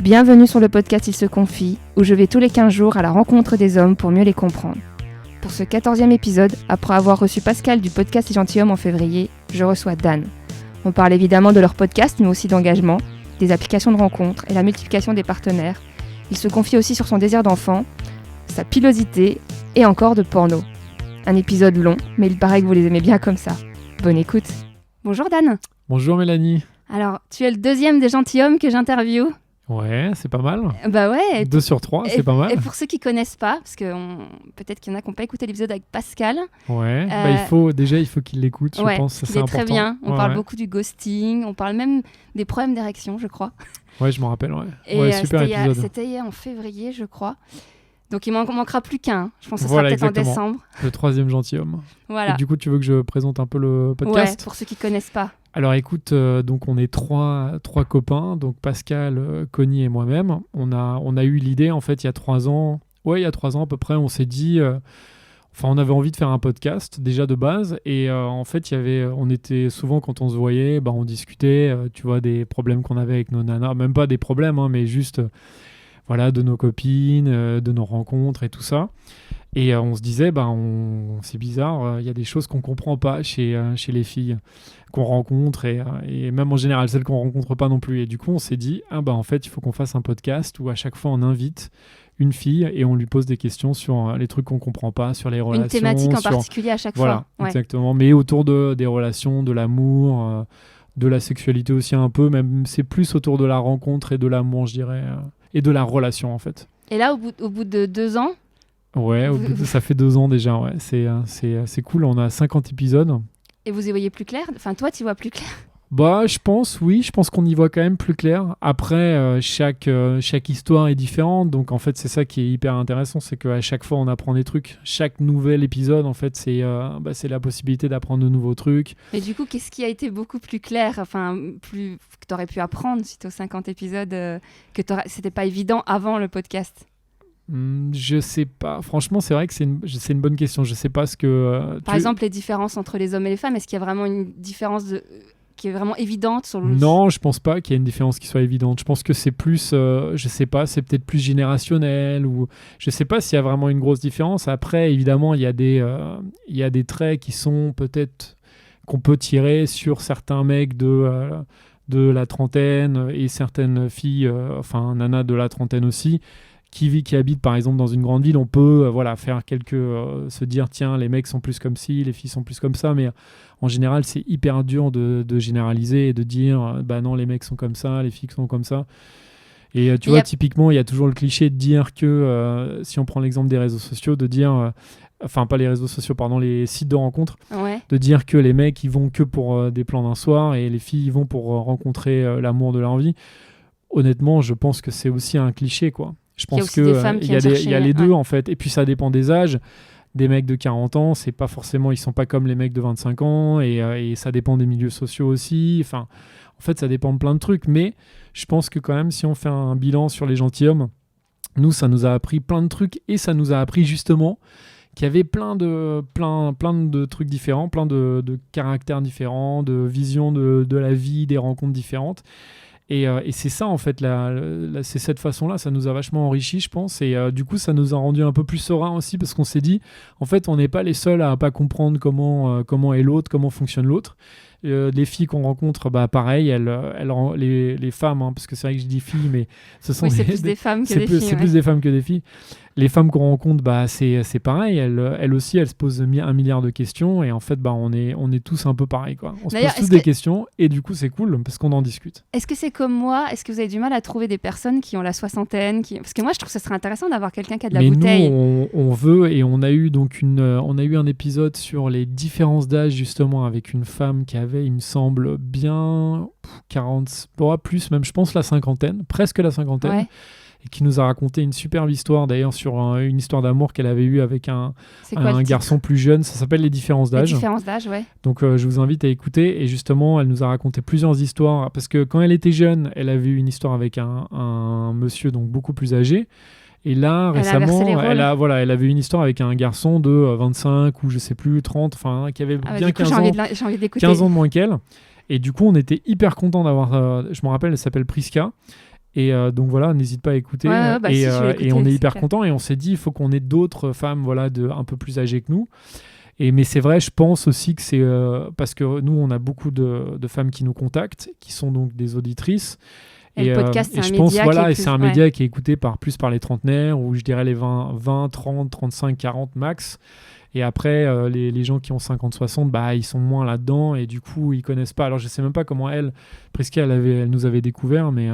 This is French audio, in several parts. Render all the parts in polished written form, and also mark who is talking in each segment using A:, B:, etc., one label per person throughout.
A: Bienvenue sur le podcast Il se confie, où je vais tous les 15 jours à la rencontre des hommes pour mieux les comprendre. Pour ce 14e épisode, après avoir reçu Pascal du podcast Les Gentilshommes en février, je reçois Dan. On parle évidemment de leur podcast, mais aussi d'engagement, des applications de rencontres et la multiplication des partenaires. Il se confie aussi sur son désir d'enfant, sa pilosité et encore de porno. Un épisode long, mais il paraît que vous les aimez bien comme ça. Bonne écoute. Bonjour Dan.
B: Bonjour Mélanie.
A: Alors, tu es le deuxième des gentilshommes que j'interviewe.
B: Ouais, c'est pas mal.
A: Bah ouais.
B: 2 sur 3, c'est pas mal.
A: Et pour ceux qui connaissent pas, parce que peut-être qu'il y en a qui n'ont pas écouté l'épisode avec Pascal.
B: Ouais, il faut qu'ils l'écoutent, je pense, c'est important.
A: Très bien. On parle beaucoup du ghosting, on parle même des problèmes d'érection, je crois.
B: Ouais, je m'en rappelle, ouais.
A: Et
B: super épisode.
A: C'était en février, je crois. Donc il manquera plus qu'un. Je pense que ce
B: sera
A: peut-être
B: exactement.
A: En décembre.
B: Le 3e gentilhomme.
A: Voilà.
B: Et du coup, tu veux que je présente un peu le podcast ?
A: Ouais, pour ceux qui connaissent pas.
B: Alors écoute, donc on est trois copains, donc Pascal, Connie et moi-même. On a eu l'idée en fait il y a 3 ans. Ouais, il y a 3 ans à peu près, on s'est dit. On avait envie de faire un podcast déjà de base et en fait on était souvent quand on se voyait, on discutait, tu vois, des problèmes qu'on avait avec nos nanas, même pas des problèmes, mais juste voilà, de nos copines, de nos rencontres et tout ça. Et on se disait, c'est bizarre, il y a des choses qu'on comprend pas chez les filles qu'on rencontre et même en général celles qu'on rencontre pas non plus. Et du coup, on s'est dit, en fait, il faut qu'on fasse un podcast où à chaque fois on invite une fille et on lui pose des questions sur les trucs qu'on comprend pas, sur les relations.
A: Une thématique en particulier à chaque fois.
B: Voilà, exactement. Mais autour des relations, de l'amour, de la sexualité aussi un peu, même c'est plus autour de la rencontre et de l'amour, je dirais, et de la relation en fait.
A: Et là, au bout de 2 ans.
B: Ouais, ça fait 2 ans déjà, ouais. C'est cool, on a 50 épisodes.
A: Et vous y voyez plus clair ? Enfin, toi, tu vois plus clair ?
B: Je pense qu'on y voit quand même plus clair. Après, chaque histoire est différente, donc en fait, c'est ça qui est hyper intéressant, c'est qu'à chaque fois, on apprend des trucs. Chaque nouvel épisode, en fait, c'est la possibilité d'apprendre de nouveaux trucs.
A: Mais du coup, qu'est-ce qui a été beaucoup plus clair, que tu aurais pu apprendre suite aux 50 épisodes, c'était pas évident avant le podcast ?
B: Je sais pas. Franchement, c'est vrai que c'est une bonne question. Je sais pas ce que...
A: Par exemple, les différences entre les hommes et les femmes, est-ce qu'il y a vraiment une différence qui est vraiment évidente sur le...
B: Non, je pense pas qu'il y ait une différence qui soit évidente. Je pense que c'est plus, je sais pas, c'est peut-être plus générationnel ou je sais pas s'il y a vraiment une grosse différence. Après, évidemment, il y a des traits qui sont peut-être qu'on peut tirer sur certains mecs de la trentaine et certaines filles, nanas de la trentaine aussi, qui habitent par exemple dans une grande ville. On peut faire se dire tiens, les mecs sont plus comme ci, les filles sont plus comme ça, mais en général c'est hyper dur de généraliser et de dire non, les mecs sont comme ça, les filles sont comme ça. Et tu vois, typiquement il y a toujours le cliché de dire que si on prend l'exemple des réseaux sociaux, de dire pas les réseaux sociaux, pardon, les sites de rencontres, de dire que les mecs ils vont que pour des plans d'un soir et les filles ils vont pour rencontrer l'amour de leur vie. Honnêtement, je pense que c'est aussi un cliché, quoi. Je pense qu'il y a les deux, en fait. Et puis, ça dépend des âges. Des mecs de 40 ans, c'est pas forcément... Ils sont pas comme les mecs de 25 ans. Et ça dépend des milieux sociaux aussi. Enfin, en fait, ça dépend de plein de trucs. Mais je pense que quand même, si on fait un bilan sur les gentilshommes, nous, ça nous a appris plein de trucs. Et ça nous a appris, justement, qu'il y avait plein de trucs différents, plein de caractères différents, de visions de la vie, des rencontres différentes. Et c'est ça, en fait, c'est cette façon-là, ça nous a vachement enrichi, je pense. Et du coup, ça nous a rendu un peu plus sereins aussi, parce qu'on s'est dit, en fait, on n'est pas les seuls à pas comprendre comment est l'autre, comment fonctionne l'autre. Les filles qu'on rencontre, pareil, les femmes, parce que c'est vrai que je dis filles, mais ce sont
A: c'est plus des femmes que des filles.
B: C'est plus des femmes que des filles. Les femmes qu'on rencontre, c'est pareil. Elles aussi, elles se posent 1 milliard de questions. Et en fait, on est tous un peu pareil, quoi. On se pose tous des questions. Et du coup, c'est cool parce qu'on en discute.
A: Est-ce que c'est comme moi ? Est-ce que vous avez du mal à trouver des personnes qui ont la soixantaine Parce que moi, je trouve que ce serait intéressant d'avoir quelqu'un qui a de la bouteille.
B: Nous, on veut. Et on a eu un épisode sur les différences d'âge, justement, avec une femme qui avait, il me semble, bien 40, plus même, je pense, la cinquantaine. Presque la cinquantaine. Ouais. Et qui nous a raconté une superbe histoire d'ailleurs sur une histoire d'amour qu'elle avait eue avec un garçon plus jeune. Ça s'appelle Les différences d'âge.
A: Les différences d'âge, ouais.
B: Donc je vous invite à écouter. Et justement, elle nous a raconté plusieurs histoires parce que quand elle était jeune, elle avait eu une histoire avec un monsieur donc beaucoup plus âgé. Et là, récemment, elle avait eu une histoire avec un garçon de 25 ou je sais plus, 30, qui avait bien 15 ans de moins qu'elle. Et du coup, on était hyper contents d'avoir... je me rappelle, elle s'appelle Priska. Et donc voilà, n'hésite pas à écouter. Et on est hyper contents. Et on s'est dit, il faut qu'on ait d'autres femmes un peu plus âgées que nous. Mais c'est vrai, je pense aussi que c'est parce que nous, on a beaucoup de femmes qui nous contactent, qui sont donc des auditrices.
A: Et le podcast, c'est un
B: je pense,
A: média
B: c'est un média qui est écouté par les trentenaires, ou je dirais les 20, 30, 35, 40 max. Et après, les gens qui ont 50, 60, ils sont moins là-dedans et du coup, ils connaissent pas. Alors, je sais même pas comment Prisca, elle nous avait découvert, mais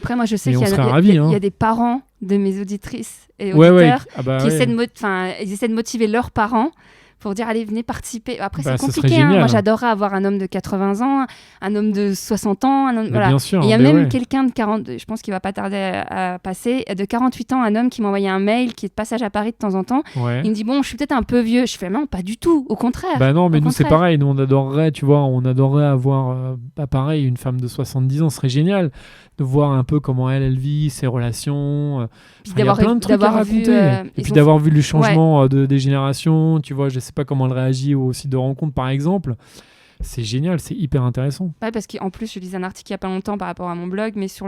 A: après, moi, je sais qu'il y a des parents de mes auditrices et auditeurs qui essaient de motiver leurs parents pour dire allez, venez participer. Après, c'est compliqué. Moi, j'adorerais avoir un homme de 80 ans, un homme de 60 ans. Voilà.
B: Bien sûr,
A: il y a même quelqu'un de 40, je pense qu'il va pas tarder à passer, de 48 ans, un homme qui m'a envoyé un mail, qui est de passage à Paris de temps en temps.
B: Ouais.
A: Il me dit bon, je suis peut-être un peu vieux. Je fais non, pas du tout, au contraire.
B: Non, mais nous, c'est pareil. Nous, on adorerait avoir, pareil, une femme de 70 ans. Ce serait génial de voir un peu comment elle vit, ses relations. Il y a plein de trucs à raconter. Et puis d'avoir vu le changement des générations. Tu vois, je sais pas comment elle réagit au site de rencontre, par exemple. C'est génial, c'est hyper intéressant.
A: Ouais, parce qu'en plus, je lisais un article il y a pas longtemps par rapport à mon blog, mais sur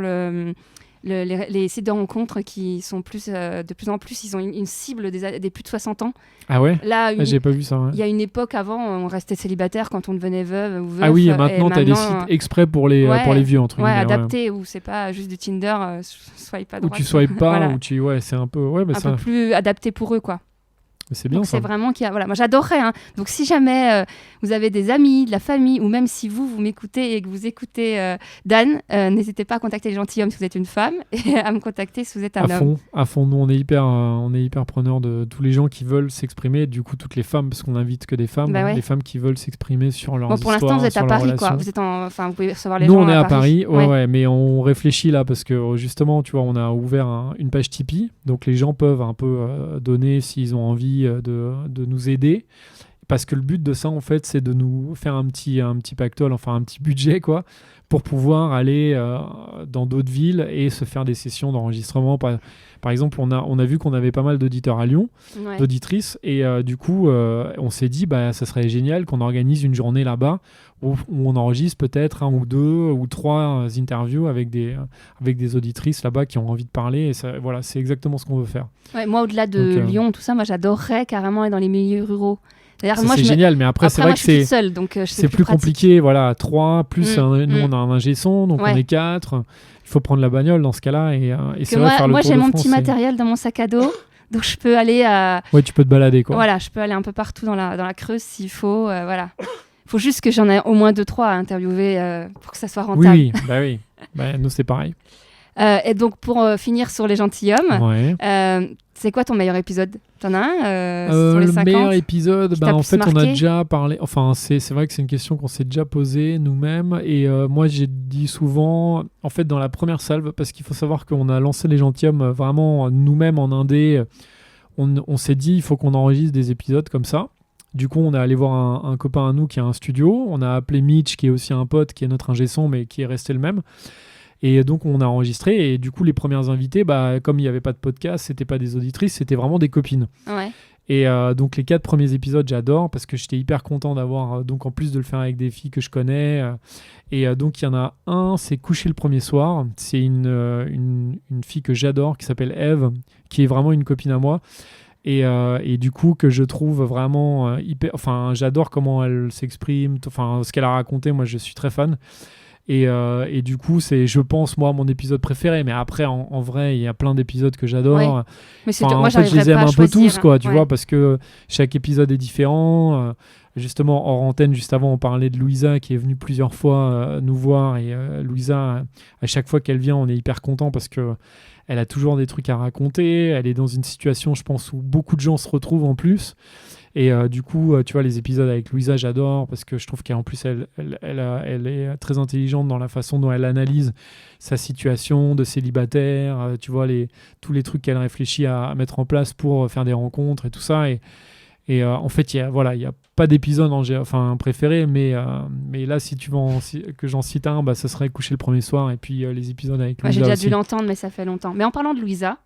A: les sites de rencontres qui sont de plus en plus, ils ont une cible des plus de 60 ans.
B: Ah ouais?
A: Là,
B: j'ai pas vu ça. Ouais.
A: Il y a une époque avant, on restait célibataire quand on devenait veuve ou veuf.
B: Ah oui, et maintenant tu as des sites exprès pour les vieux, entre guillemets.
A: Adaptés, où c'est pas juste du Tinder, swipe à droite.
B: Où tu swipes pas, où c'est un peu...
A: un peu plus adapté pour eux, quoi.
B: C'est bien. Donc,
A: ça. C'est vraiment moi j'adorerais. Donc si jamais vous avez des amis, de la famille, ou même si vous m'écoutez et que vous écoutez Dan, n'hésitez pas à contacter les gentilshommes si vous êtes une femme et à me contacter si vous êtes un homme.
B: À fond. Nous, on est hyper preneurs de tous les gens qui veulent s'exprimer. Du coup, toutes les femmes, parce qu'on invite que des femmes, les femmes qui veulent s'exprimer sur leurs histoires.
A: Pour l'instant, vous êtes à Paris, quoi. Vous pouvez recevoir les
B: gens.
A: Nous,
B: on est à Paris. Ouais, mais on réfléchit là parce que justement, tu vois, on a ouvert une page Tipeee, donc les gens peuvent un peu donner s'ils ont envie de nous aider, parce que le but de ça en fait c'est de nous faire un petit pactole, enfin un petit budget quoi, pour pouvoir aller dans d'autres villes et se faire des sessions d'enregistrement. Par exemple, on a vu qu'on avait pas mal d'auditeurs à Lyon, d'auditrices, et du coup on s'est dit ça serait génial qu'on organise une journée là-bas où on enregistre peut-être 1 ou 2 ou 3 interviews avec des auditrices là-bas qui ont envie de parler, et ça, voilà, c'est exactement ce qu'on veut faire.
A: Ouais, moi au-delà de Lyon, tout ça, moi j'adorerais carrément être dans les milieux ruraux.
B: C'est génial, mais après c'est vrai que c'est
A: seule, donc
B: c'est plus compliqué. Voilà, 3 plus nous on a un ingé son, donc on est 4. Il faut prendre la bagnole dans ce cas-là, et c'est vrai, faire le tour de France. Moi j'ai
A: mon petit matériel dans mon sac à dos, donc je peux aller
B: tu peux te balader quoi.
A: Voilà, je peux aller un peu partout dans la Creuse s'il faut. Voilà. Il faut juste que j'en ai au moins 2-3 à interviewer pour que ça soit rentable.
B: Oui. Nous c'est pareil.
A: Et donc pour finir sur les gentilshommes, c'est quoi ton meilleur épisode? T'en as un sur les 50
B: meilleur épisode, en fait on a déjà parlé, enfin c'est vrai que c'est une question qu'on s'est déjà posée nous-mêmes, et moi j'ai dit souvent, en fait dans la première salve, parce qu'il faut savoir qu'on a lancé les gentilshommes vraiment nous-mêmes en indé, on s'est dit il faut qu'on enregistre des épisodes comme ça. Du coup, on est allé voir un copain à nous qui a un studio, on a appelé Mitch qui est aussi un pote, qui est notre ingé son mais qui est resté le même. Et donc, on a enregistré. Et du coup, les premières invitées, comme il n'y avait pas de podcast, c'était pas des auditrices, c'était vraiment des copines.
A: Ouais.
B: Et donc, les 4 premiers épisodes, j'adore parce que j'étais hyper content d'avoir, donc en plus de le faire avec des filles que je connais. Et donc, il y en a un, c'est Coucher le premier soir. C'est une fille que j'adore qui s'appelle Eve, qui est vraiment une copine à moi. Et du coup, que je trouve vraiment hyper. Enfin, j'adore comment elle s'exprime. Enfin, ce qu'elle a raconté, moi, je suis très fan. Et du coup, c'est, je pense, moi, mon épisode préféré. Mais après, en vrai, il y a plein d'épisodes que j'adore.
A: Ouais. Mais
B: en fait, je les aime un peu tous, quoi, tu vois, parce que chaque épisode est différent. Justement, hors antenne, juste avant, on parlait de Louisa, qui est venue plusieurs fois nous voir. Et Louisa, à chaque fois qu'elle vient, on est hyper content parce que elle a toujours des trucs à raconter. Elle est dans une situation, je pense, où beaucoup de gens se retrouvent en plus. Et du coup, tu vois, les épisodes avec Louisa, j'adore parce que je trouve qu'en plus, elle est très intelligente dans la façon dont elle analyse sa situation de célibataire, tu vois, tous les trucs qu'elle réfléchit à mettre en place pour faire des rencontres et tout ça. Et en fait, il y a pas d'épisode préféré, mais là, si tu veux que j'en cite un, ce serait Coucher le premier soir, et puis les épisodes avec Louisa.
A: J'ai déjà
B: aussi
A: dû l'entendre, mais ça fait longtemps. Mais en parlant de Louisa,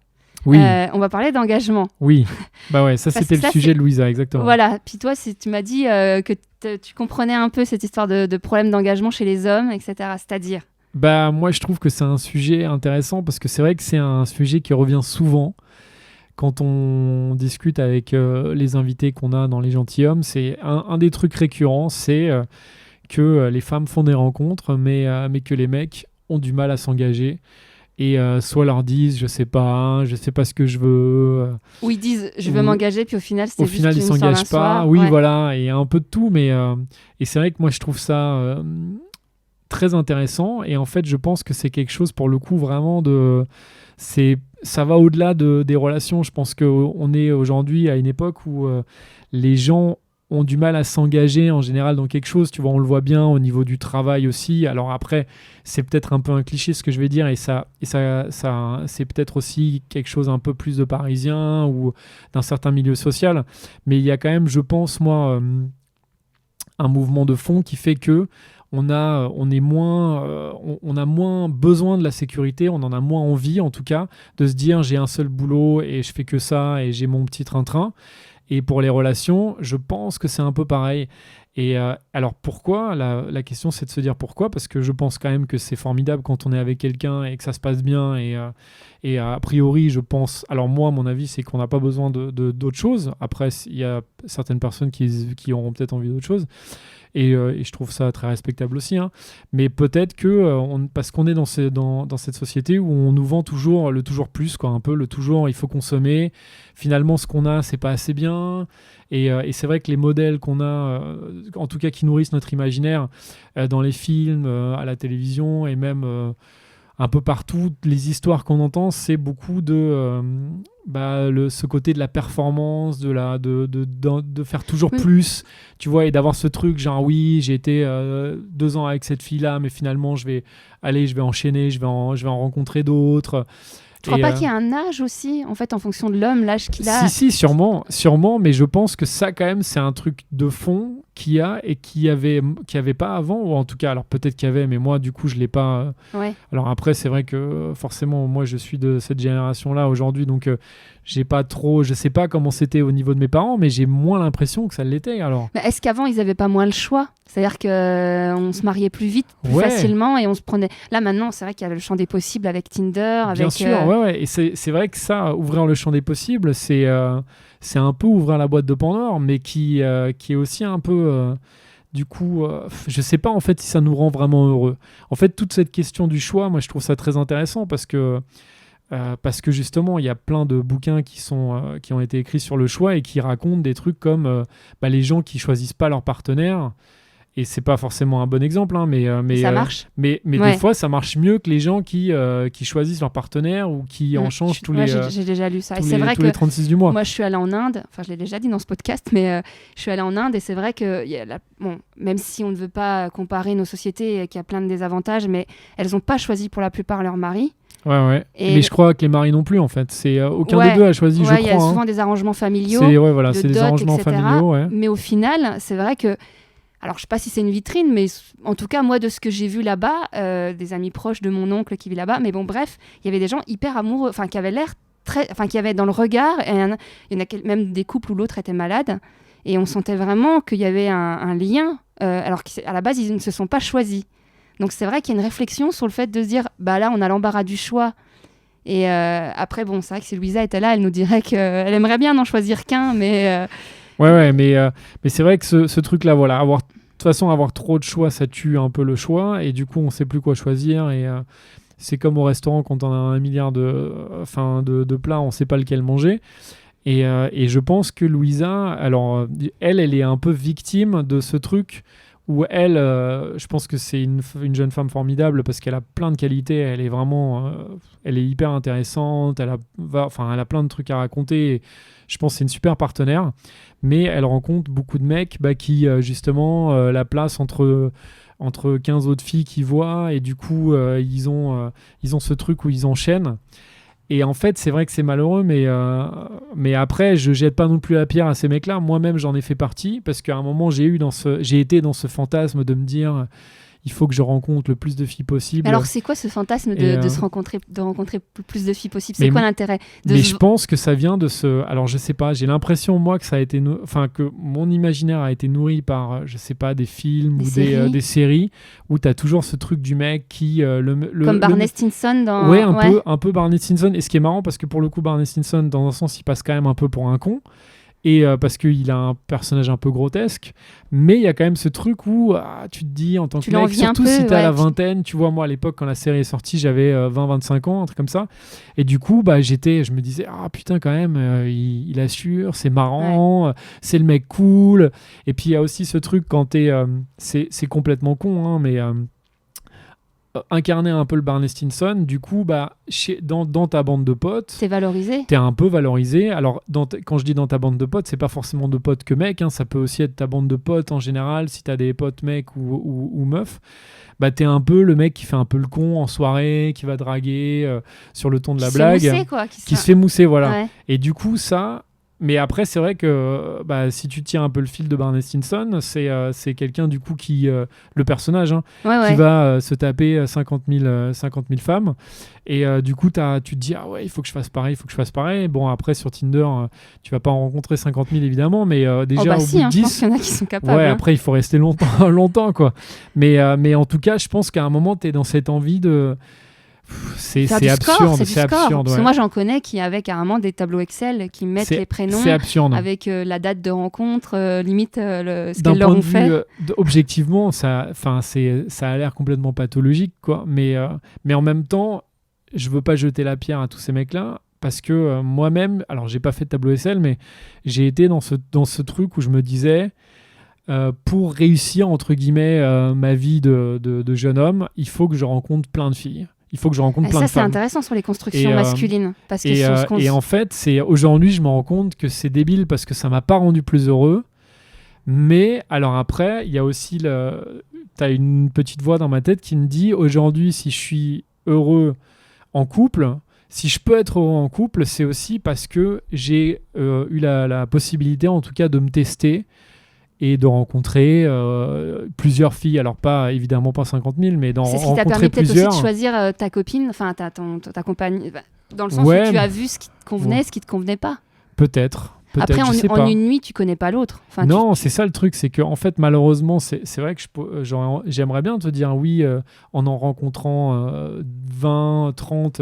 B: oui.
A: On va parler d'engagement.
B: Oui, ça c'était le sujet de Louisa, exactement.
A: Voilà, puis toi, tu m'as dit que tu comprenais un peu cette histoire de problème d'engagement chez les hommes, etc. C'est-à-dire
B: Bah, moi, je trouve que c'est un sujet intéressant parce que c'est vrai que c'est un sujet qui revient souvent quand on discute avec les invités qu'on a dans Les Gentilshommes. C'est un des trucs récurrents, c'est que les femmes font des rencontres, mais que les mecs ont du mal à s'engager. Et soit leur disent, je sais pas ce que je veux.
A: Ou ils disent, je veux m'engager, puis au final, c'est
B: au
A: juste
B: final, ils
A: une histoire
B: s'engagent
A: d'un
B: pas.
A: soir.
B: Oui,
A: Ouais.
B: voilà, et un peu de tout. Et c'est vrai que moi, je trouve ça très intéressant. Et en fait, je pense que c'est quelque chose, pour le coup, vraiment ça va au-delà des relations. Je pense qu'on est aujourd'hui à une époque où les gens ont du mal à s'engager en général dans quelque chose. Tu vois, on le voit bien au niveau du travail aussi. Alors après, c'est peut-être un peu un cliché ce que je vais dire, et ça c'est peut-être aussi quelque chose un peu plus de parisien ou d'un certain milieu social. Mais il y a quand même, je pense, moi, un mouvement de fond qui fait que on a moins besoin de la sécurité, on en a moins envie en tout cas de se dire j'ai un seul boulot et je fais que ça et j'ai mon petit train-train. Et pour les relations, je pense que c'est un peu pareil. Et alors pourquoi la question c'est de se dire pourquoi, parce que je pense quand même que c'est formidable quand on est avec quelqu'un et que ça se passe bien. Et a priori, je pense... Alors moi, mon avis, c'est qu'on n'a pas besoin d'autre chose. Après, il y a certaines personnes qui auront peut-être envie d'autre chose. Et je trouve ça très respectable aussi. Hein. Mais peut-être que, parce qu'on est dans cette société où on nous vend toujours le toujours plus, quoi, un peu le toujours, il faut consommer. Finalement, ce qu'on a, c'est pas assez bien. Et c'est vrai que les modèles qu'on a, en tout cas qui nourrissent notre imaginaire, dans les films, à la télévision et même un peu partout, les histoires qu'on entend, c'est beaucoup de ce côté de la performance, de faire toujours plus, tu vois, et d'avoir ce truc genre oui, j'ai été 2 ans avec cette fille-là, mais finalement je vais enchaîner, je vais en rencontrer d'autres.
A: Tu crois pas qu'il y a un âge aussi, en fait, en fonction de l'homme, l'âge qu'il a?
B: Si, sûrement, mais je pense que ça, quand même, c'est un truc de fond qu'il y a et qu'il y avait pas avant, ou en tout cas, alors peut-être qu'il y avait, mais moi, du coup, je l'ai pas.
A: Ouais.
B: Alors après, c'est vrai que forcément, moi, je suis de cette génération-là aujourd'hui, donc j'ai pas trop, je sais pas comment c'était au niveau de mes parents, mais j'ai moins l'impression que ça l'était. Alors.
A: Mais est-ce qu'avant, ils avaient pas moins le choix? C'est-à-dire qu'on se mariait plus vite, plus facilement, et on se prenait... Là, maintenant, c'est vrai qu'il y a le champ des possibles avec Tinder, avec...
B: Bien sûr, ouais. Et c'est vrai que ça, ouvrir le champ des possibles, c'est un peu ouvrir la boîte de Pandore, mais qui est aussi un peu... du coup, je sais pas en fait si ça nous rend vraiment heureux. En fait, toute cette question du choix, moi, je trouve ça très intéressant parce que justement, il y a plein de bouquins qui ont été écrits sur le choix et qui racontent des trucs comme les gens qui choisissent pas leur partenaire. Et c'est pas forcément un bon exemple, hein, mais
A: ça marche.
B: Mais des fois, ça marche mieux que les gens qui choisissent leur partenaire ou qui en changent tous les.
A: J'ai déjà lu ça.
B: Et
A: c'est vrai que
B: les 36 du mois.
A: Moi, je suis allée en Inde. Enfin, je l'ai déjà dit dans ce podcast, mais je suis allée en Inde et c'est vrai que même si on ne veut pas comparer nos sociétés et qu'il y a plein de désavantages, mais elles n'ont pas choisi pour la plupart leur mari.
B: Ouais. Mais je crois que les maris non plus, en fait. C'est aucun des deux a choisi, je crois.
A: Il y a souvent des arrangements familiaux.
B: C'est des arrangements
A: etc.
B: familiaux. Ouais.
A: Mais au final, c'est vrai que. Alors, je sais pas si c'est une vitrine, mais en tout cas, moi, de ce que j'ai vu là-bas, des amis proches de mon oncle qui vit là-bas, mais bon, bref, il y avait des gens hyper amoureux, enfin, qui avaient l'air qui avaient dans le regard, et il y en a même des couples où l'autre était malade, et on sentait vraiment qu'il y avait un lien, alors qu'à la base, ils ne se sont pas choisis. Donc, c'est vrai qu'il y a une réflexion sur le fait de se dire, bah là, on a l'embarras du choix. Et après, bon, c'est vrai que si Louisa était là, elle nous dirait qu'elle aimerait bien n'en choisir qu'un, mais...
B: mais c'est vrai que ce truc-là, voilà, de toute façon, avoir trop de choix, ça tue un peu le choix, et du coup, on sait plus quoi choisir, et c'est comme au restaurant, quand on a 1 milliard de plats, on sait pas lequel manger, et je pense que Louisa, alors, elle est un peu victime de ce truc, où elle, je pense que c'est une jeune femme formidable, parce qu'elle a plein de qualités, elle est vraiment, elle est hyper intéressante, elle a plein de trucs à raconter, et je pense que c'est une super partenaire, mais elle rencontre beaucoup de mecs qui, justement, la place entre 15 autres filles qui voient, et du coup, ils ont ce truc où ils enchaînent. Et en fait, c'est vrai que c'est malheureux, mais après, je jette pas non plus la pierre à ces mecs-là. Moi-même, j'en ai fait partie, parce qu'à un moment, j'ai été dans ce fantasme de me dire, il faut que je rencontre le plus de filles possible.
A: Alors, c'est quoi ce fantasme de rencontrer plus de filles possible? C'est quoi l'intérêt
B: Mais je pense que ça vient de ce... Alors, je sais pas, j'ai l'impression, moi, que ça a été... que mon imaginaire a été nourri par, je sais pas, des films ou des séries où tu as toujours ce truc du mec qui...
A: Comme Barney Stinson dans...
B: Ouais, un peu Barney Stinson. Et ce qui est marrant, parce que pour le coup, Barney Stinson, dans un sens, il passe quand même un peu pour un con. Et parce qu'il a un personnage un peu grotesque, mais il y a quand même ce truc où tu te dis en tant que mec, surtout si t'as la vingtaine, tu vois, moi à l'époque quand la série est sortie, j'avais 20-25 ans, un truc comme ça, et du coup je me disais putain quand même, il assure, c'est marrant, c'est le mec cool, et puis il y a aussi ce truc quand t'es, c'est complètement con, hein, mais incarner un peu le Barney Stinson, du coup dans ta bande de potes t'es un peu valorisé. Alors quand je dis dans ta bande de potes, c'est pas forcément de potes que mecs, hein, ça peut aussi être ta bande de potes en général. Si t'as des potes mecs ou meufs, t'es un peu le mec qui fait un peu le con en soirée, qui va draguer sur le ton de la blague, qui se fait mousser, voilà. Ouais. Et du coup mais après, c'est vrai que si tu tires un peu le fil de Barney Stinson, c'est quelqu'un du coup qui, le personnage, qui va se taper 50 000 femmes. Et du coup, tu te dis, il faut que je fasse pareil. Bon, après, sur Tinder, tu vas pas en rencontrer 50 000 évidemment, mais déjà au bout de 10...
A: je pense qu'il y en a qui sont capables.
B: Ouais, après, il faut rester longtemps, quoi. Mais en tout cas, je pense qu'à un moment, tu es dans cette envie de... C'est absurde.
A: Parce que moi j'en connais qui avaient carrément des tableaux Excel qui mettent les prénoms avec la date de rencontre, limite ce qu'elles leur ont fait.
B: Objectivement, ça a l'air complètement pathologique, quoi. Mais en même temps, je veux pas jeter la pierre à tous ces mecs-là parce que moi-même, alors j'ai pas fait de tableau Excel, mais j'ai été dans ce truc où je me disais. Pour réussir entre guillemets ma vie de jeune homme, il faut que je rencontre plein de filles. Il faut que je rencontre plein de femmes.
A: Ça, c'est intéressant sur les constructions masculines. Parce que
B: et en fait, aujourd'hui, je me rends compte que c'est débile parce que ça m'a pas rendu plus heureux. Mais alors après, il y a aussi t'as une petite voix dans ma tête qui me dit aujourd'hui, si je suis heureux en couple, si je peux être heureux en couple, c'est aussi parce que j'ai eu la possibilité, en tout cas, de me tester et de rencontrer plusieurs filles, alors évidemment pas 50 000, mais d'en rencontrer plusieurs. C'est ce qui t'a permis peut-être aussi
A: de choisir ta copine, enfin ta compagne, dans le sens où tu as vu ce qui te convenait, ce qui te convenait pas.
B: Peut-être.
A: Après, en une nuit, tu connais pas l'autre.
B: Non, c'est ça le truc, c'est que en fait, malheureusement, c'est vrai que j'aimerais bien te dire oui, en rencontrant 20, 30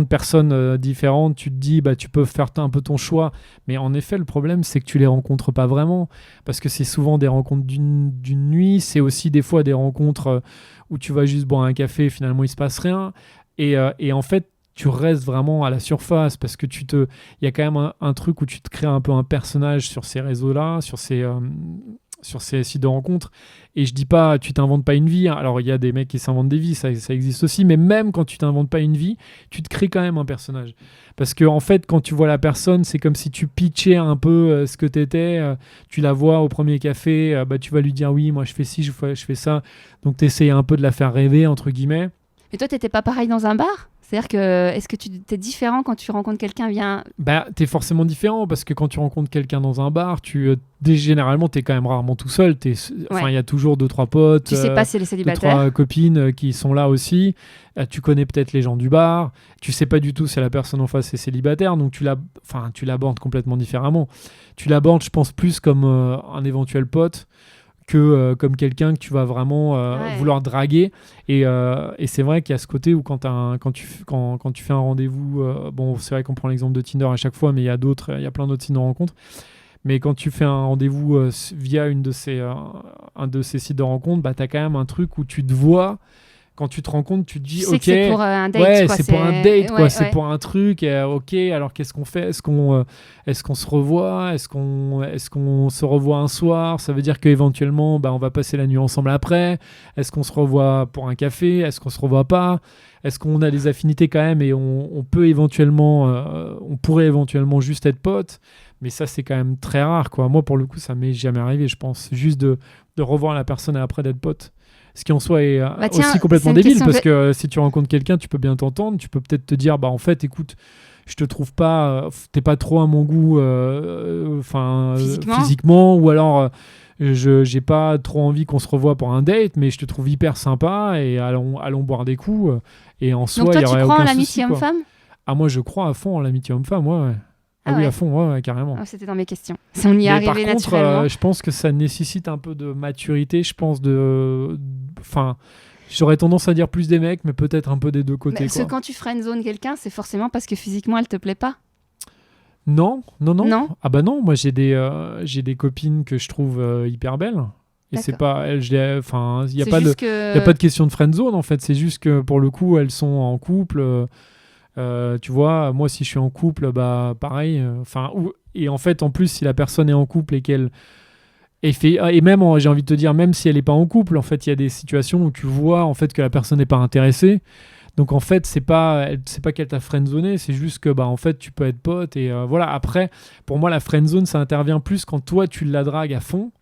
B: personnes différentes, tu te dis, tu peux faire un peu ton choix. Mais en effet, le problème, c'est que tu les rencontres pas vraiment. Parce que c'est souvent des rencontres d'une nuit, c'est aussi des fois des rencontres où tu vas juste boire un café et finalement, il se passe rien. Et en fait, tu restes vraiment à la surface parce que il y a quand même un truc où tu te crées un peu un personnage sur ces réseaux-là, sur ces sites de rencontres. Et je dis pas, tu t'inventes pas une vie. Alors, il y a des mecs qui s'inventent des vies, ça existe aussi. Mais même quand tu t'inventes pas une vie, tu te crées quand même un personnage. Parce que en fait, quand tu vois la personne, c'est comme si tu pitchais un peu ce que t'étais. Tu la vois au premier café, tu vas lui dire oui, moi je fais ci, je fais ça. Donc, tu essayes un peu de la faire rêver, entre guillemets.
A: Mais toi, t'étais pas pareil dans un bar ? C'est-à-dire que, est-ce que t'es différent quand tu rencontres quelqu'un
B: t'es forcément différent parce que quand tu rencontres quelqu'un dans un bar, généralement, t'es quand même rarement tout seul. Il y a toujours 2-3 potes.
A: Tu sais pas si les célibataires.
B: 2-3 copines qui sont là aussi. Tu connais peut-être les gens du bar. Tu sais pas du tout si la personne en face est célibataire. Donc, tu l'abordes complètement différemment. Tu l'abordes, je pense, plus comme un éventuel pote que comme quelqu'un que tu vas vraiment vouloir draguer et c'est vrai qu'il y a ce côté où quand tu fais un rendez-vous c'est vrai qu'on prend l'exemple de Tinder à chaque fois mais il y a plein d'autres sites de rencontres mais quand tu fais un rendez-vous via un de ces sites de rencontres t'as quand même un truc où tu te vois. Quand tu te rends compte, tu te dis ok,
A: c'est pour un date,
B: c'est pour un date, quoi. C'est pour un truc. Ok, alors qu'est-ce qu'on fait ? Est-ce qu'on se revoit ? Est-ce qu'on se revoit un soir ? Ça veut dire qu'éventuellement, on va passer la nuit ensemble après. Est-ce qu'on se revoit pour un café ? Est-ce qu'on se revoit pas ? Est-ce qu'on a des affinités quand même et on pourrait éventuellement juste être potes ? Mais ça, c'est quand même très rare, quoi. Moi, pour le coup, ça m'est jamais arrivé, je pense. Juste de revoir la personne et après d'être pote. Ce qui en soi est aussi complètement débile parce que si tu rencontres quelqu'un, tu peux bien t'entendre, tu peux peut-être te dire en fait écoute, je te trouve pas, t'es pas trop à mon goût physiquement ou alors j'ai pas trop envie qu'on se revoie pour un date, mais je te trouve hyper sympa et allons boire des coups. Et en soi,
A: Donc
B: il y
A: toi, tu
B: aurait
A: crois en
B: aucun
A: l'amitié
B: souci, quoi.
A: homme-femme?
B: Ah, moi, je crois à fond en l'amitié homme-femme, ouais. Ah
A: Ah
B: oui,
A: ouais.
B: à fond, ouais, carrément.
A: Oh, c'était dans mes questions. Si on y est
B: Mais par
A: arrivé
B: contre,
A: naturellement.
B: je pense que ça nécessite un peu de maturité, je pense, enfin, j'aurais tendance à dire plus des mecs, mais peut-être un peu des deux côtés,
A: Parce que
B: quoi.
A: quand tu friendzone quelqu'un, c'est forcément parce que physiquement, elle te plaît pas.
B: Non.
A: Non.
B: Ah bah non, moi j'ai des copines que je trouve hyper belles. Et c'est pas, enfin, il y a pas
A: juste
B: y a pas de question de friendzone en fait. C'est juste que pour le coup, elles sont en couple. Tu vois, moi si je suis en couple, bah pareil. Enfin, et en fait, en plus, si la personne est en couple et qu'elle et même, j'ai envie de te dire, même si elle est pas en couple, en fait, il y a des situations où tu vois en fait que la personne n'est pas intéressée. Donc en fait, c'est pas qu'elle t'a friendzoné, c'est juste que bah en fait tu peux être pote et voilà. Après, pour moi, la friendzone ça intervient plus quand toi tu la dragues à fond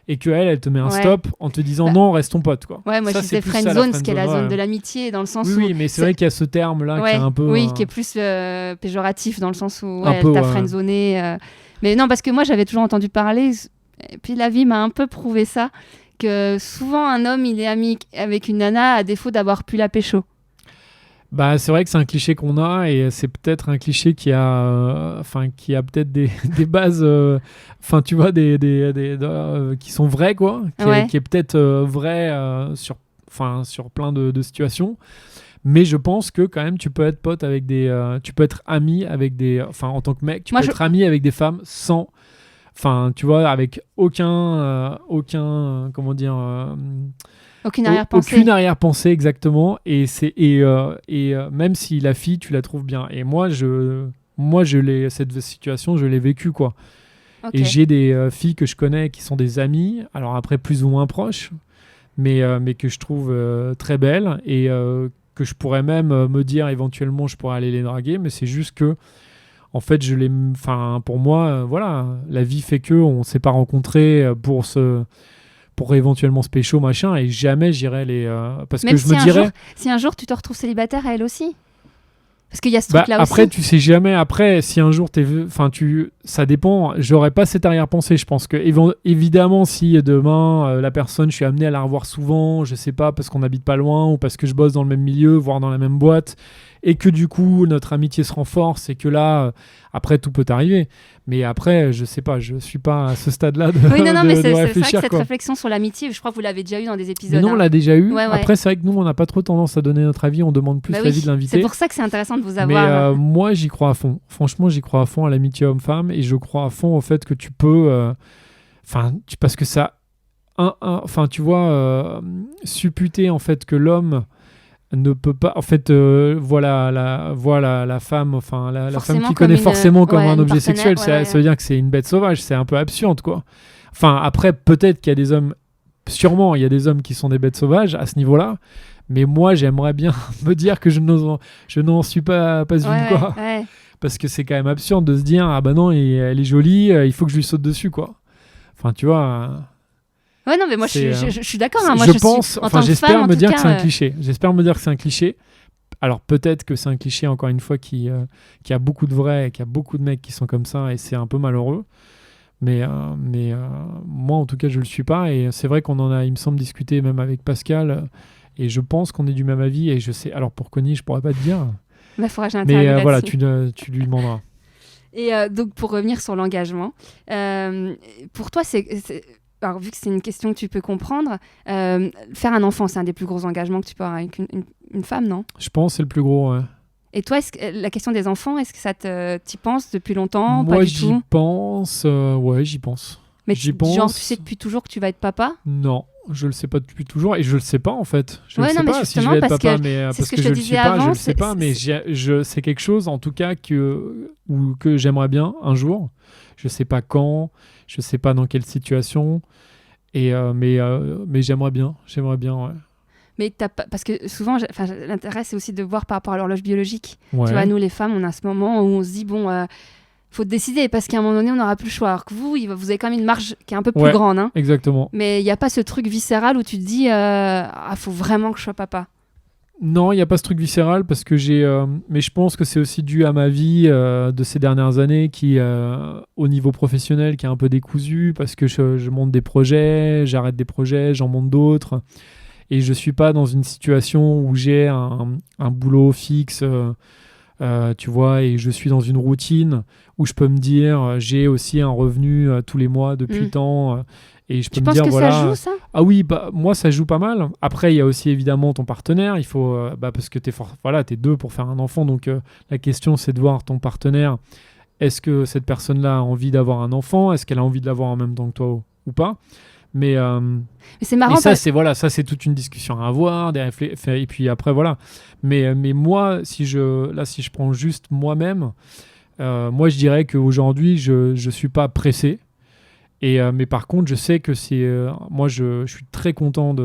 B: et que elle te met un stop en te disant non, restons potes, quoi.
A: Ouais, moi
B: ça,
A: je disais
B: c'est plus ça,
A: friendzone, ce qui est la
B: ouais.
A: zone de l'amitié, dans le sens où.
B: Oui, mais c'est vrai qu'il y a ce terme là qui est un peu.
A: Oui, qui est plus péjoratif dans le sens où
B: un
A: elle
B: peu,
A: t'a
B: ouais.
A: friendzoné. Mais non, parce que moi j'avais toujours entendu parler, et puis la vie m'a un peu prouvé ça, que souvent un homme il est ami avec une nana à défaut d'avoir pu la pécho.
B: Bah, c'est vrai que c'est un cliché qu'on a et c'est peut-être un cliché qui a peut-être des bases, enfin tu vois, qui sont vraies, quoi, qui est peut-être vrai sur plein de situations. Mais je pense que quand même tu peux être pote avec tu peux être ami avec enfin en tant que mec, tu peux être ami avec des femmes sans, enfin tu vois, avec aucun comment dire.
A: Aucune arrière-pensée.
B: Aucune arrière-pensée, exactement. Et même si la fille, tu la trouves bien. Et moi, cette situation, je l'ai vécue, quoi. Okay. Et j'ai des filles que je connais qui sont des amies, alors après plus ou moins proches, mais que je trouve très belles et que je pourrais même me dire éventuellement, je pourrais aller les draguer, mais c'est juste que, en fait, pour moi, voilà, la vie fait que on s'est pas rencontrés pour éventuellement se pécho, machin, et jamais j'irai parce
A: même
B: que je me dirais...
A: si un jour tu te retrouves célibataire, elle aussi. Parce qu'il y a ce truc-là
B: après,
A: aussi.
B: tu sais jamais. Après, si un jour ça dépend. J'aurais pas cette arrière-pensée. Je pense que, évidemment, si demain, la personne, je suis amené à la revoir souvent, je sais pas, parce qu'on habite pas loin, ou parce que je bosse dans le même milieu, voire dans la même boîte, et que du coup, notre amitié se renforce, et que là, après, tout peut arriver. Mais après, je sais pas, je suis pas à ce stade-là de
A: oui, non, mais c'est
B: réfléchir.
A: C'est vrai que cette
B: quoi.
A: réflexion sur l'amitié, je crois que vous l'avez déjà eu dans des épisodes.
B: Mais non, on l'a déjà eu.
A: Ouais.
B: Après, c'est vrai que nous, on n'a pas trop tendance à donner notre avis, on demande plus l'avis de l'invité.
A: C'est pour ça que c'est intéressant de vous avoir.
B: Mais moi, j'y crois à fond. Franchement, j'y crois à fond à l'amitié homme-femme et je crois à fond au fait que tu peux... parce que ça... tu vois, supputer en fait que l'homme ne peut pas... En fait, voilà la femme, enfin la femme qui connaît forcément comme un objet sexuel, ça veut dire que c'est une bête sauvage, c'est un peu absurde, quoi. Enfin, après, peut-être qu'il y a des hommes... Sûrement, il y a des hommes qui sont des bêtes sauvages à ce niveau-là. Mais moi, j'aimerais bien me dire que je n'en suis pas une, quoi.
A: Ouais.
B: Parce que c'est quand même absurde de se dire, ah bah non, elle est jolie, il faut que je lui saute dessus, quoi. Enfin, tu vois...
A: Ouais, non, mais moi, je suis d'accord. Hein. Moi,
B: j'espère me dire que c'est un cliché. J'espère me dire que c'est un cliché. Alors, peut-être que c'est un cliché, encore une fois, qui a beaucoup de vrai, qui a beaucoup de mecs qui sont comme ça, et c'est un peu malheureux. Mais moi, en tout cas, je le suis pas. Et c'est vrai qu'on en a, il me semble, discuté même avec Pascal. Et je pense qu'on est du même avis. Et je sais. Alors pour Connie, je pourrais pas te dire.
A: Bah, faudra que j'intervienne
B: voilà, tu lui demanderas.
A: Et donc pour revenir sur l'engagement, pour toi, alors, vu que c'est une question que tu peux comprendre, faire un enfant, c'est un des plus gros engagements que tu peux avoir avec une femme, non ?
B: Je pense que c'est le plus gros. Ouais.
A: Et toi, la question des enfants, est-ce que t'y penses depuis longtemps ?
B: Moi,
A: pas du tout ?
B: j'y pense. Ouais, j'y pense.
A: Mais tu sais depuis toujours que tu vas être papa ?
B: Non, je le sais pas depuis toujours et je le sais pas en fait. Je ne sais pas si je vais être papa, mais parce que je le sais pas, je le sais pas, mais c'est quelque chose en tout cas que j'aimerais bien un jour. Je sais pas quand, je sais pas dans quelle situation, mais j'aimerais bien, ouais.
A: Mais parce que souvent, l'intérêt c'est aussi de voir par rapport à l'horloge biologique.
B: Ouais.
A: Tu vois, nous les femmes, on a ce moment où on se dit faut décider parce qu'à un moment donné, on n'aura plus le choix. Alors que vous avez quand même une marge qui est un peu plus grande. Hein.
B: Exactement.
A: Mais il n'y a pas ce truc viscéral où tu te dis faut vraiment que je sois papa.
B: Non, il n'y a pas ce truc viscéral parce que mais je pense que c'est aussi dû à ma vie de ces dernières années qui, au niveau professionnel, qui est un peu décousu parce que je monte des projets, j'arrête des projets, j'en monte d'autres. Et je ne suis pas dans une situation où j'ai un boulot fixe, tu vois, et je suis dans une routine où je peux me dire j'ai aussi un revenu tous les mois depuis tant. Et je peux me dire,
A: que
B: voilà,
A: ça joue, ça ?
B: Ah oui, moi ça joue pas mal. Après, il y a aussi évidemment ton partenaire. Il faut, parce que t'es deux pour faire un enfant. Donc la question, c'est de voir ton partenaire. Est-ce que cette personne-là a envie d'avoir un enfant ? Est-ce qu'elle a envie de l'avoir en même temps que toi ou pas ? Mais
A: c'est marrant.
B: Et ça, c'est toute une discussion à avoir, et puis après voilà. Mais moi, si je prends juste moi-même, moi je dirais qu'aujourd'hui je suis pas pressé. Mais par contre, je sais que moi, je suis très content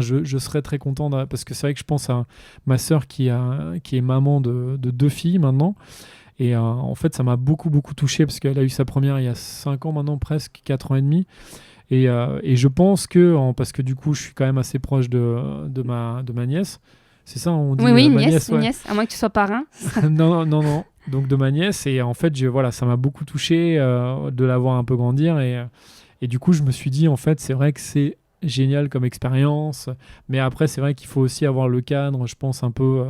B: je serais très content parce que c'est vrai que je pense à ma sœur qui est maman de 2 filles maintenant. Et en fait, ça m'a beaucoup, beaucoup touché parce qu'elle a eu sa première il y a 5 ans maintenant, presque 4 ans et demi. Et je pense parce que du coup, je suis quand même assez proche de ma nièce. C'est ça, on dit
A: oui,
B: ma
A: une
B: nièce, ouais.
A: nièce, à moins que tu sois parrain.
B: Non. Donc de ma nièce, et en fait voilà, ça m'a beaucoup touché de la voir un peu grandir, et du coup je me suis dit en fait c'est vrai que c'est génial comme expérience, mais après c'est vrai qu'il faut aussi avoir le cadre, je pense, un peu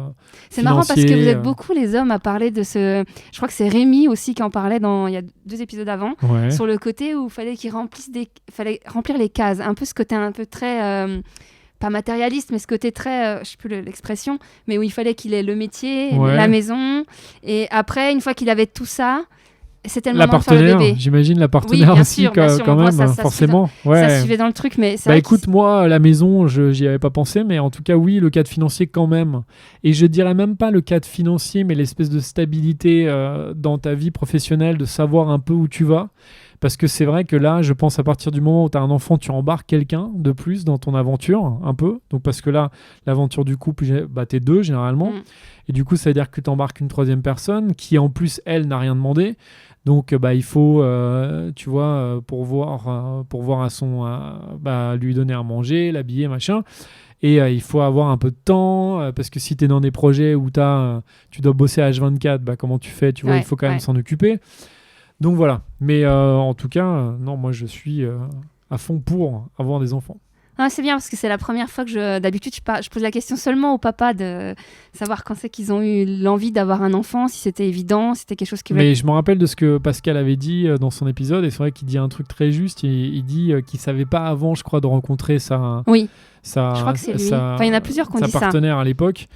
A: c'est marrant parce que vous êtes beaucoup les hommes à parler de ce, je crois que c'est Rémi aussi qui en parlait il y a 2 épisodes avant,
B: ouais.
A: Sur le côté où fallait remplir les cases, un peu ce côté un peu très pas matérialiste, mais ce côté très, je sais plus l'expression, mais où il fallait qu'il ait le métier, la maison, et après, une fois qu'il avait tout ça, c'était le moment de faire le bébé.
B: J'imagine la partenaire aussi,
A: sûr,
B: quand même,
A: ça
B: forcément.
A: Ça suivait dans le truc, mais c'est vrai
B: écoute, moi, la maison, j'y avais pas pensé, mais en tout cas, oui, le cadre financier quand même. Et je dirais même pas le cadre financier, mais l'espèce de stabilité dans ta vie professionnelle, de savoir un peu où tu vas. Parce que c'est vrai que là, je pense à partir du moment où tu as un enfant, tu embarques quelqu'un de plus dans ton aventure, un peu. Donc parce que là, l'aventure du couple, t'es 2 généralement. Et du coup, ça veut dire que tu embarques une 3e personne qui, en plus, elle, n'a rien demandé. Donc il faut, tu vois, pourvoir à lui donner à manger, l'habiller, machin. Et il faut avoir un peu de temps, parce que si tu es dans des projets où tu dois bosser à H24, comment tu fais, tu vois, il faut quand même s'en occuper. Donc voilà, mais en tout cas, non, moi je suis à fond pour avoir des enfants.
A: Ah, c'est bien parce que c'est la première fois que d'habitude je pose la question seulement au papa de savoir quand c'est qu'ils ont eu l'envie d'avoir un enfant, si c'était évident, si c'était quelque chose qui...
B: Mais je me rappelle de ce que Pascal avait dit dans son épisode, et c'est vrai qu'il dit un truc très juste, il dit qu'il savait pas avant, je crois, de rencontrer je crois que c'est lui. Enfin, il y en a plusieurs qui ont dit ça. Sa partenaire à l'époque.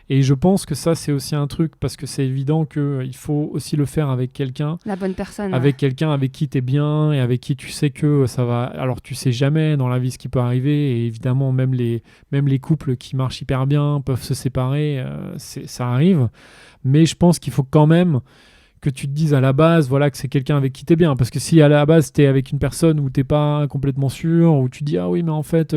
B: Et je pense que ça, c'est aussi un truc, parce que c'est évident qu'il faut aussi le faire avec quelqu'un.
A: La bonne personne.
B: Avec quelqu'un avec qui tu es bien et avec qui tu sais que ça va... Alors, tu sais jamais dans la vie ce qui peut arriver. Et évidemment, même les couples qui marchent hyper bien peuvent se séparer. Ça arrive. Mais je pense qu'il faut quand même que tu te dises à la base, voilà, que c'est quelqu'un avec qui tu es bien. Parce que si à la base, tu es avec une personne où tu n'es pas complètement sûr, où tu dis, ah oui, mais en fait...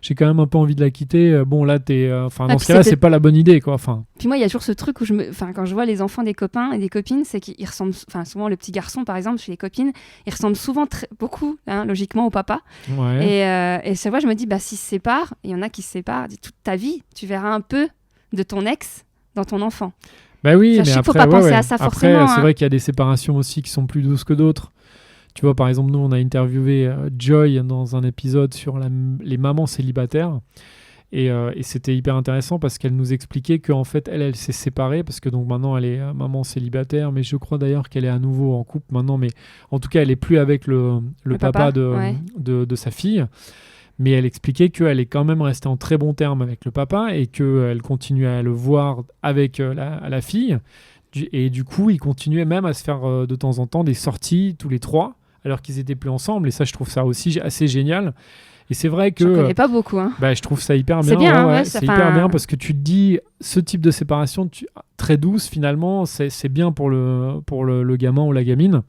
B: j'ai quand même un peu envie de la quitter. Bon, là, dans ce cas-là, c'est pas la bonne idée, quoi.
A: Puis moi, il y a toujours ce truc où quand je vois les enfants des copains et des copines, c'est qu'ils ressemblent... souvent, le petit garçon, par exemple, chez les copines, il ressemble souvent beaucoup, logiquement, au papa.
B: Ouais.
A: Et chaque fois, je me dis, s'ils se séparent, il y en a qui se séparent, toute ta vie, tu verras un peu de ton ex dans ton enfant.
B: Bah oui, mais après...
A: faut pas penser à ça forcément.
B: Après, c'est vrai qu'il y a des séparations aussi qui sont plus douces que d'autres. Tu vois, par exemple, nous, on a interviewé Joy dans un épisode sur les mamans célibataires. Et c'était hyper intéressant parce qu'elle nous expliquait qu'en fait, elle s'est séparée parce que donc maintenant, elle est maman célibataire. Mais je crois d'ailleurs qu'elle est à nouveau en couple maintenant. Mais en tout cas, elle n'est plus avec le papa de sa fille. Mais elle expliquait qu'elle est quand même restée en très bons termes avec le papa et qu'elle continuait à le voir avec la fille. Et du coup, ils continuaient même à se faire de temps en temps des sorties tous les 3. Alors qu'ils étaient plus ensemble, et ça je trouve ça aussi assez génial. Et c'est vrai que...
A: Je connais pas beaucoup.
B: Je trouve ça hyper bien.
A: C'est bien,
B: c'est hyper bien parce que tu te dis, ce type de séparation très douce finalement, c'est bien pour le gamin ou la gamine.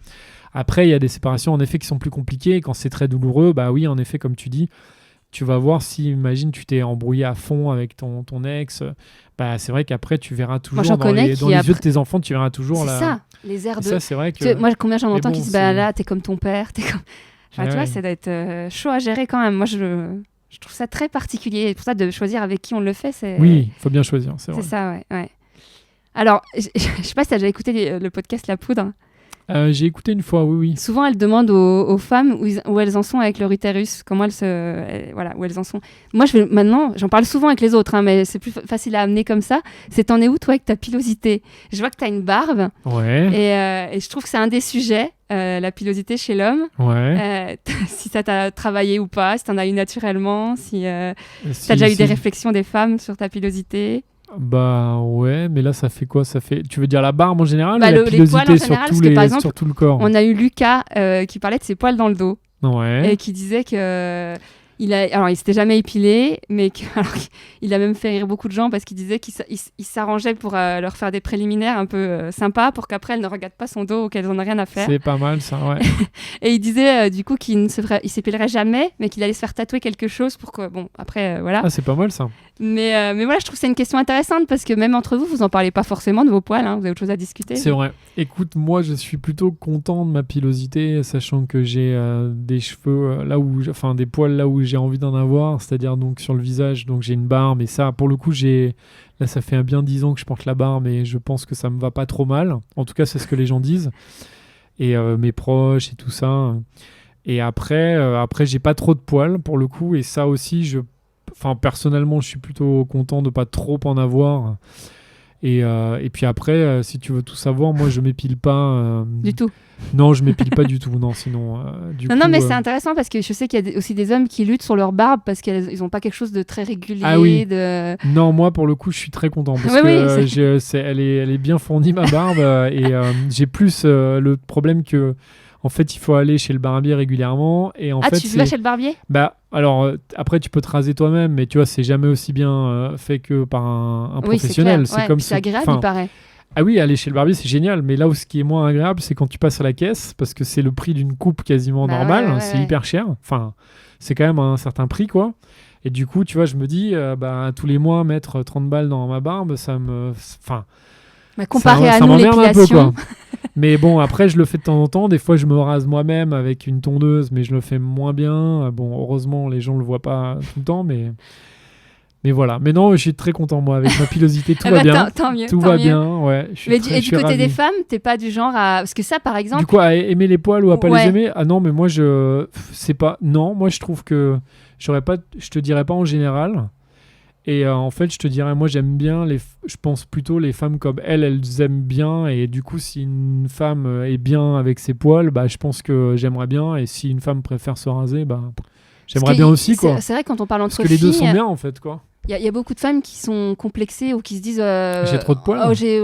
B: Après, il y a des séparations en effet qui sont plus compliquées. Quand c'est très douloureux, oui, en effet, comme tu dis, tu vas voir si, imagine, tu t'es embrouillé à fond avec ton ex. C'est vrai qu'après, tu verras toujours dans les yeux de tes enfants, tu verras toujours
A: c'est ça, les airs de...
B: Ça, c'est vrai que...
A: Moi, combien j'en entends qui se là, t'es comme ton père, t'es comme... tu vois, ça doit être chaud à gérer quand même. Moi, Je trouve ça très particulier. Pour ça, de choisir avec qui on le fait, c'est...
B: Oui, il faut bien choisir, c'est vrai.
A: C'est ça, ouais. Alors, je sais pas si tu as déjà écouté le podcast La Poudre.
B: J'ai écouté une fois, oui.
A: Souvent, elles demandent aux femmes où elles en sont avec leur utérus, comment où elles en sont. Moi, maintenant, j'en parle souvent avec les autres, hein, mais c'est plus facile à amener comme ça. T'en es où, toi, avec ta pilosité? Je vois que tu as une barbe.
B: Ouais.
A: Et je trouve que c'est un des sujets, la pilosité chez l'homme.
B: Ouais.
A: Si ça t'a travaillé ou pas, si tu en as eu naturellement, si tu as déjà eu des réflexions des femmes sur ta pilosité.
B: Bah ouais, mais là ça fait quoi? Tu veux dire la barbe en général, ou la
A: les
B: pilosité
A: poils en général,
B: sur tout le corps?
A: On a eu Lucas qui parlait de ses poils dans le dos.
B: Ouais.
A: Et qui disait que il s'était jamais épilé, mais il a même fait rire beaucoup de gens parce qu'il disait qu'il s'arrangeait pour leur faire des préliminaires un peu sympas pour qu'après elles ne regardent pas son dos ou qu'elles en aient rien à faire.
B: C'est pas mal ça, ouais.
A: Et il disait du coup qu'il s'épilerait jamais, mais qu'il allait se faire tatouer quelque chose pour que après voilà.
B: Ah, c'est pas mal ça.
A: Mais voilà, je trouve que c'est une question intéressante parce que même entre vous en parlez pas forcément de vos poils, hein, vous avez autre chose à discuter.
B: C'est vrai. Écoute, moi je suis plutôt content de ma pilosité, sachant que j'ai des cheveux des poils là où j'ai envie d'en avoir, c'est-à-dire donc sur le visage, donc j'ai une barbe, et ça pour le coup là ça fait bien 10 ans que je porte la barbe et je pense que ça me va pas trop mal. En tout cas, c'est ce que les gens disent. Et mes proches et tout ça. Et après j'ai pas trop de poils pour le coup, et ça aussi personnellement, je suis plutôt content de pas trop en avoir. Et puis après, si tu veux tout savoir, moi je m'épile pas.
A: Du tout.
B: Non, je m'épile pas du tout. Non, sinon.
A: Non, mais c'est intéressant parce que je sais qu'il y a aussi des hommes qui luttent sur leur barbe parce qu'ils ont pas quelque chose de très régulier.
B: Ah oui. Non, moi pour le coup, je suis très content parce que elle est bien fournie ma barbe et j'ai plus le problème que. En fait, il faut aller chez le barbier régulièrement. Et
A: tu vas chez le barbier?
B: Bah, alors, après, tu peux te raser toi-même, mais tu vois, c'est jamais aussi bien fait que par un professionnel.
A: C'est agréable, il paraît.
B: Ah oui, aller chez le barbier, c'est génial. Mais là où ce qui est moins agréable, c'est quand tu passes à la caisse, parce que c'est le prix d'une coupe quasiment normale. C'est hyper cher. Enfin, c'est quand même un certain prix, quoi. Et du coup, tu vois, je me dis, tous les mois, mettre 30 balles dans ma barbe, ça me...
A: comparé à nous, l'épilation...
B: Un peu, quoi. Mais bon, après, je le fais de temps en temps. Des fois, je me rase moi-même avec une tondeuse, mais je le fais moins bien. Bon, heureusement, les gens le voient pas tout le temps, mais voilà. Mais non, je suis très content, moi, avec ma pilosité. Tout va bien.
A: Tant mieux.
B: Tout va bien, ouais.
A: Et du côté des femmes, t'es pas du genre à... Parce que ça, par exemple...
B: Du coup, à aimer les poils ou à pas les aimer? Ah non, mais moi, c'est pas... Non, moi, je trouve que... Je te dirais pas en général. Et en fait, je te dirais, moi, j'aime bien je pense plutôt les femmes comme elles aiment bien. Et du coup, si une femme est bien avec ses poils, je pense que j'aimerais bien. Et si une femme préfère se raser, j'aimerais bien aussi, quoi.
A: C'est vrai, quand on parle entre
B: filles... Parce que les deux sont bien, en fait, quoi.
A: Il y a beaucoup de femmes qui sont complexées ou qui se disent
B: j'ai trop de poils.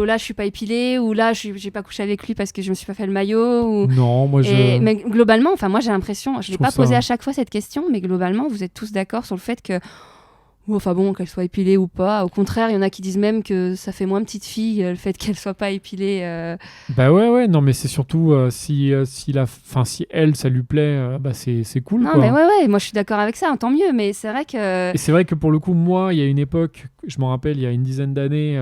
A: Là, je suis pas épilée, ou là, j'ai pas couché avec lui parce que je me suis pas fait le maillot. Ou...
B: Non, moi,
A: Mais globalement, moi, j'ai l'impression, je l'ai pas posé à chaque fois cette question, mais globalement, vous êtes tous d'accord sur le fait que qu'elle soit épilée ou pas. Au contraire, il y en a qui disent même que ça fait moins petite fille le fait qu'elle soit pas épilée.
B: Ouais, non, mais c'est surtout si elle, ça lui plaît, c'est cool.
A: Non,
B: quoi.
A: mais ouais, moi je suis d'accord avec ça, tant mieux. Mais c'est vrai que.
B: Et c'est vrai que pour le coup, moi, il y a une époque, je me rappelle, il y a une dizaine d'années,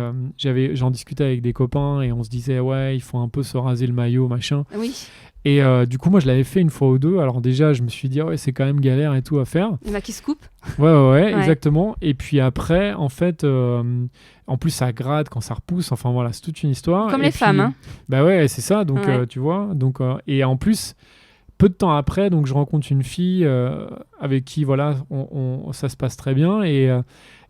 B: j'en discutais avec des copains et on se disait, ouais, il faut un peu se raser le maillot, machin.
A: Oui.
B: Et du coup, moi, je l'avais fait une fois ou deux. Alors déjà, je me suis dit, ouais, c'est quand même galère et tout à faire.
A: Il y en a qui se coupent.
B: Ouais, exactement. Et puis après, en fait, en plus, ça gratte quand ça repousse. Enfin, voilà, c'est toute une histoire.
A: Comme les femmes, hein.
B: Bah ouais, c'est ça. Donc, tu vois. Donc, et en plus, peu de temps après, donc, je rencontre une fille avec qui, voilà, ça se passe très bien.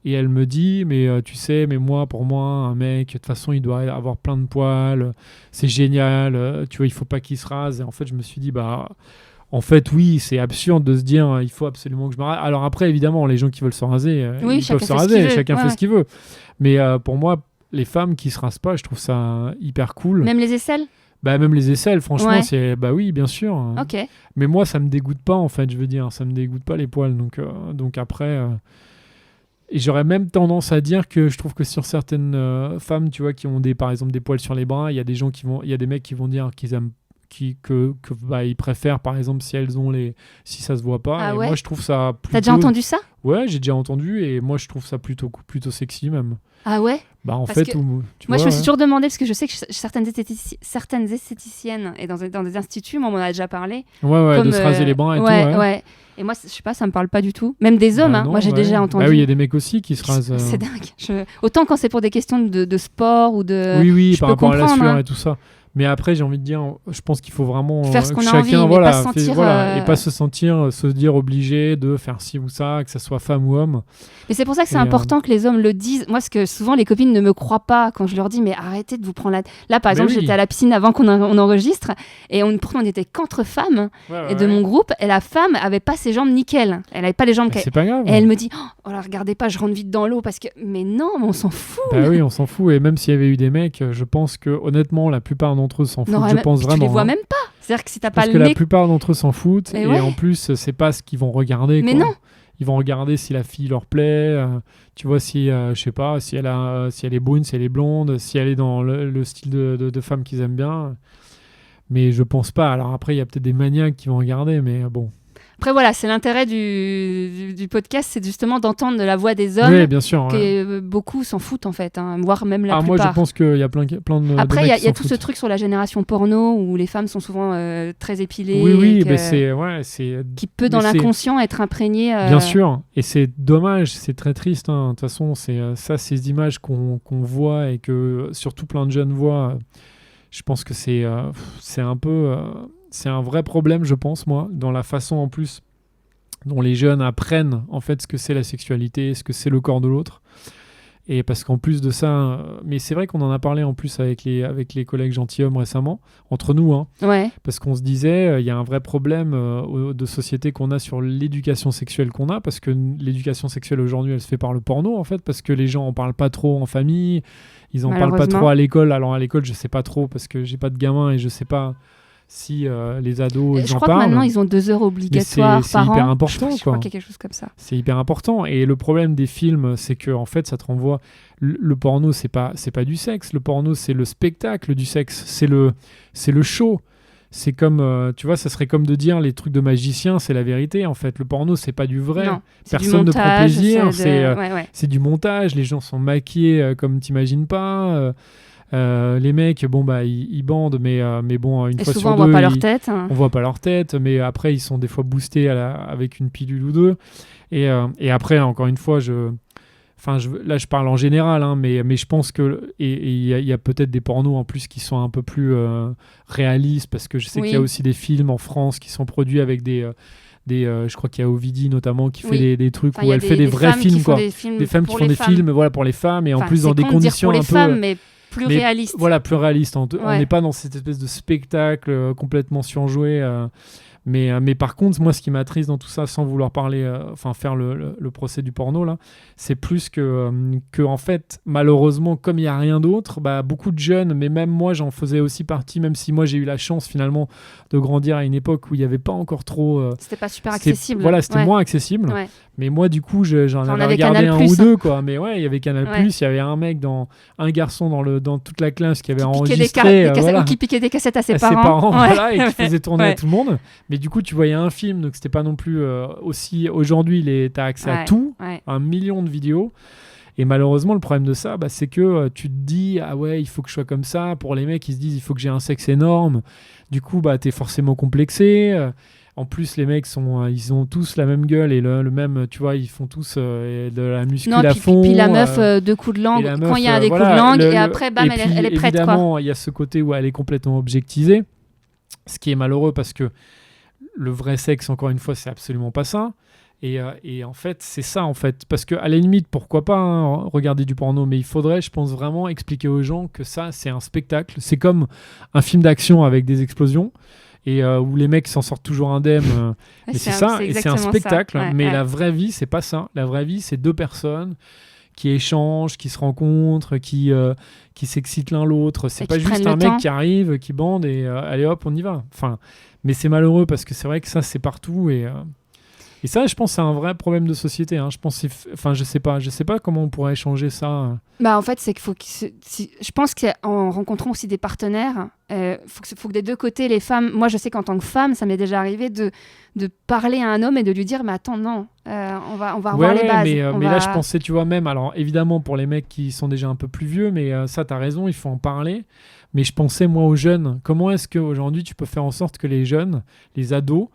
B: Et elle me dit, mais tu sais, mais pour moi, un mec, de toute façon, il doit avoir plein de poils, c'est génial, tu vois, il faut pas qu'il se rase. Et en fait, je me suis dit, en fait, oui, c'est absurde de se dire, il faut absolument que je me rase. Alors après, évidemment, les gens qui veulent se raser, ils peuvent se raser, chacun fait ce qu'il veut. Mais pour moi, les femmes qui se rasent pas, je trouve ça hyper cool.
A: Même les aisselles?
B: Même les aisselles, franchement, c'est... oui, bien sûr.
A: Ok.
B: Mais moi, ça me dégoûte pas, en fait, je veux dire, ça me dégoûte pas les poils. Donc après... Et j'aurais même tendance à dire que je trouve que sur certaines femmes, tu vois, qui ont par exemple des poils sur les bras, il y a des mecs qui vont dire ils préfèrent, par exemple, si ça se voit pas.
A: Ah
B: et
A: ouais.
B: moi, je trouve ça plutôt...
A: T'as déjà entendu ça?
B: Ouais, j'ai déjà entendu, et moi, je trouve ça plutôt sexy, même.
A: Ah ouais?
B: Bah, en
A: Parce
B: fait,
A: que
B: tu
A: moi,
B: vois,
A: je me suis toujours demandé, parce que je sais que certaines esthéticiennes, et dans des instituts, moi, on m'en a déjà parlé.
B: Ouais,
A: Comme,
B: de se raser les bras et
A: ouais,
B: tout.
A: Ouais. Et moi, je sais pas, ça me parle pas du tout. Même des hommes,
B: Bah
A: hein.
B: non,
A: Moi, j'ai
B: ouais.
A: déjà entendu.
B: Bah oui, il y a des mecs aussi qui se rasent.
A: C'est dingue. Autant quand c'est pour des questions de sport ou de.
B: Oui,
A: je
B: par
A: peux
B: rapport à la
A: comprendre,
B: sueur
A: hein.
B: et tout ça. Mais après, j'ai envie de dire, je pense qu'il faut vraiment
A: Faire ce qu'on
B: que
A: a
B: chacun,
A: envie, mais pas se sentir,
B: et pas se dire obligé de faire ci ou ça, que ça soit femme ou homme.
A: Mais c'est pour ça que c'est
B: Et,
A: important que les hommes le disent. Moi, parce que souvent les copines ne me croient pas quand je leur dis, mais arrêtez de vous prendre la. Là, par exemple,
B: oui.
A: j'étais à la piscine avant on enregistre, et pourtant on était qu'entre femmes, et de mon groupe, et la femme avait pas ses jambes nickel. Elle avait pas les jambes.
B: C'est pas grave.
A: Et elle me dit, oh là, regardez pas, je rentre vite dans l'eau parce que. Mais non, mais on s'en fout.
B: Bah oui, on s'en fout. Et même s'il y avait eu des mecs, je pense que honnêtement, la plupart d'entre eux s'en foutent. Je pense vraiment.
A: Tu les vois
B: hein.
A: même pas. C'est-à-dire que si t'as pas
B: Parce
A: le
B: que
A: nez.
B: la plupart d'entre eux s'en foutent.
A: Mais
B: et
A: ouais.
B: en plus, c'est pas ce qu'ils vont regarder.
A: Mais
B: quoi.
A: non.
B: Ils vont regarder si la fille leur plaît. Tu vois, si, je sais pas, si elle est brune, si elle est blonde, si elle est dans le style de femme qu'ils aiment bien. Mais je pense pas. Alors après, il y a peut-être des maniaques qui vont regarder, mais bon.
A: Après, voilà, c'est l'intérêt du podcast, c'est justement d'entendre de la voix des hommes.
B: Oui, bien sûr.
A: Que beaucoup s'en foutent, en fait, hein, voire même la
B: moi,
A: plupart.
B: je pense qu'il y a plein de
A: Après,
B: mecs
A: il y a
B: qui
A: tout ce truc sur la génération porno où les femmes sont souvent très épilées.
B: Oui,
A: et
B: mais c'est...
A: qui peut, dans l'inconscient, être imprégné.
B: Bien sûr, et c'est dommage, c'est très triste. Hein. De toute façon, c'est ces images qu'on voit et que surtout plein de jeunes voient. Je pense que c'est un peu... c'est un vrai problème, je pense, moi, dans la façon, en plus, dont les jeunes apprennent, en fait, ce que c'est la sexualité, ce que c'est le corps de l'autre. Et parce qu'en plus de ça... mais c'est vrai qu'on en a parlé, en plus, avec les collègues gentilshommes récemment, entre nous, hein,
A: Ouais.
B: parce qu'on se disait, il y a un vrai problème de société qu'on a sur l'éducation sexuelle qu'on a, parce que l'éducation sexuelle, aujourd'hui, elle se fait par le porno, en fait, parce que les gens en parlent pas trop en famille, ils en parlent pas trop à l'école. Alors, à l'école, je sais pas trop, parce que j'ai pas de gamin et je sais pas... si les ados ils en parlent.
A: Je crois que maintenant ils ont 2 heures obligatoires par an.
B: C'est hyper important.
A: Je crois qu'il y a quelque chose comme ça.
B: C'est hyper important. Et le problème des films, c'est que en fait, ça te renvoie. Le porno, c'est pas du sexe. Le porno, c'est le spectacle du sexe. C'est le show. C'est comme, tu vois, ça serait comme de dire les trucs de magicien, c'est la vérité. En fait, le porno, c'est pas du vrai.
A: Non,
B: personne ne prend plaisir.
A: Ouais.
B: C'est du montage. Les gens sont maquillés comme t'imagines pas. Les mecs, bon bah ils bandent, mais bon, une fois
A: souvent,
B: sur deux,
A: on voit pas leur tête. Hein.
B: On voit pas leur tête, mais après ils sont des fois boostés avec une pilule ou deux. Et après, encore une fois, là je parle en général, hein, mais je pense que il y a peut-être des pornos en plus qui sont un peu plus réalistes, parce que je sais qu'il y a aussi des films en France qui sont produits avec je crois qu'il y a Ovidie notamment qui fait des trucs où elle fait des vrais films, quoi. Des femmes qui font des films, voilà, pour les femmes, et en plus dans des conditions un peu
A: femmes, mais plus réaliste.
B: Voilà, plus réaliste. On n'est pas dans cette espèce de spectacle complètement surjoué. Mais par contre, moi, ce qui m'attriste dans tout ça, sans vouloir parler, faire le procès du porno, là, c'est plus que en fait, malheureusement, comme il n'y a rien d'autre, bah, beaucoup de jeunes, mais même moi, j'en faisais aussi partie, même si moi, j'ai eu la chance, finalement, de grandir à une époque où il n'y avait pas encore trop...
A: c'était pas super accessible.
B: Voilà, c'était moins accessible.
A: Ouais.
B: Mais moi, du coup, j'en avais regardé
A: Canal+,
B: un ou deux, quoi. Mais ouais, il y avait Canal+, il y avait un garçon dans toute la classe qui avait enregistré...
A: qui piquait des cassettes à ses
B: parents.
A: Ouais.
B: Voilà, et qui faisait tourner à tout le monde. Mais du coup, tu voyais un film, donc c'était pas non plus aussi... Aujourd'hui, t'as accès à tout, à 1 million de vidéos. Et malheureusement, le problème de ça, bah, c'est que tu te dis, ah ouais, il faut que je sois comme ça. Pour les mecs, ils se disent, il faut que j'ai un sexe énorme. Du coup, bah, t'es forcément complexé. En plus, les mecs ils ont tous la même gueule et le même, tu vois, ils font tous de la muscu à fond.
A: Puis la meuf, 2 coups de langue, quand il y a des coups de langue, et après, bam, elle est prête.
B: Évidemment, il y a ce côté où elle est complètement objectisée, ce qui est malheureux parce que le vrai sexe, encore une fois, c'est absolument pas ça. Et en fait, c'est ça, en fait. Parce qu'à la limite, pourquoi pas regarder du porno, mais il faudrait, je pense, vraiment expliquer aux gens que ça, c'est un spectacle. C'est comme un film d'action avec des explosions. Et où les mecs s'en sortent toujours indemnes. Mais c'est ça, et c'est un spectacle. Mais la vraie vie, c'est pas ça. La vraie vie, c'est 2 personnes qui échangent, qui se rencontrent, qui s'excitent l'un l'autre. C'est pas juste un mec qui arrive, qui bande et allez hop, on y va. Mais c'est malheureux parce que c'est vrai que ça, c'est partout. Et ça, je pense, c'est un vrai problème de société. Hein. Je pense, je sais pas comment on pourrait changer ça.
A: Bah en fait, c'est qu'il faut je pense qu'en rencontrant aussi des partenaires, faut que des deux côtés, les femmes. Moi, je sais qu'en tant que femme, ça m'est déjà arrivé de parler à un homme et de lui dire, mais attends, non, on va revoir les bases.
B: Mais là, je pensais, tu vois, même, alors évidemment pour les mecs qui sont déjà un peu plus vieux, mais ça, t'as raison, il faut en parler. Mais je pensais, moi, aux jeunes. Comment est-ce qu'aujourd'hui, tu peux faire en sorte que les jeunes, les ados,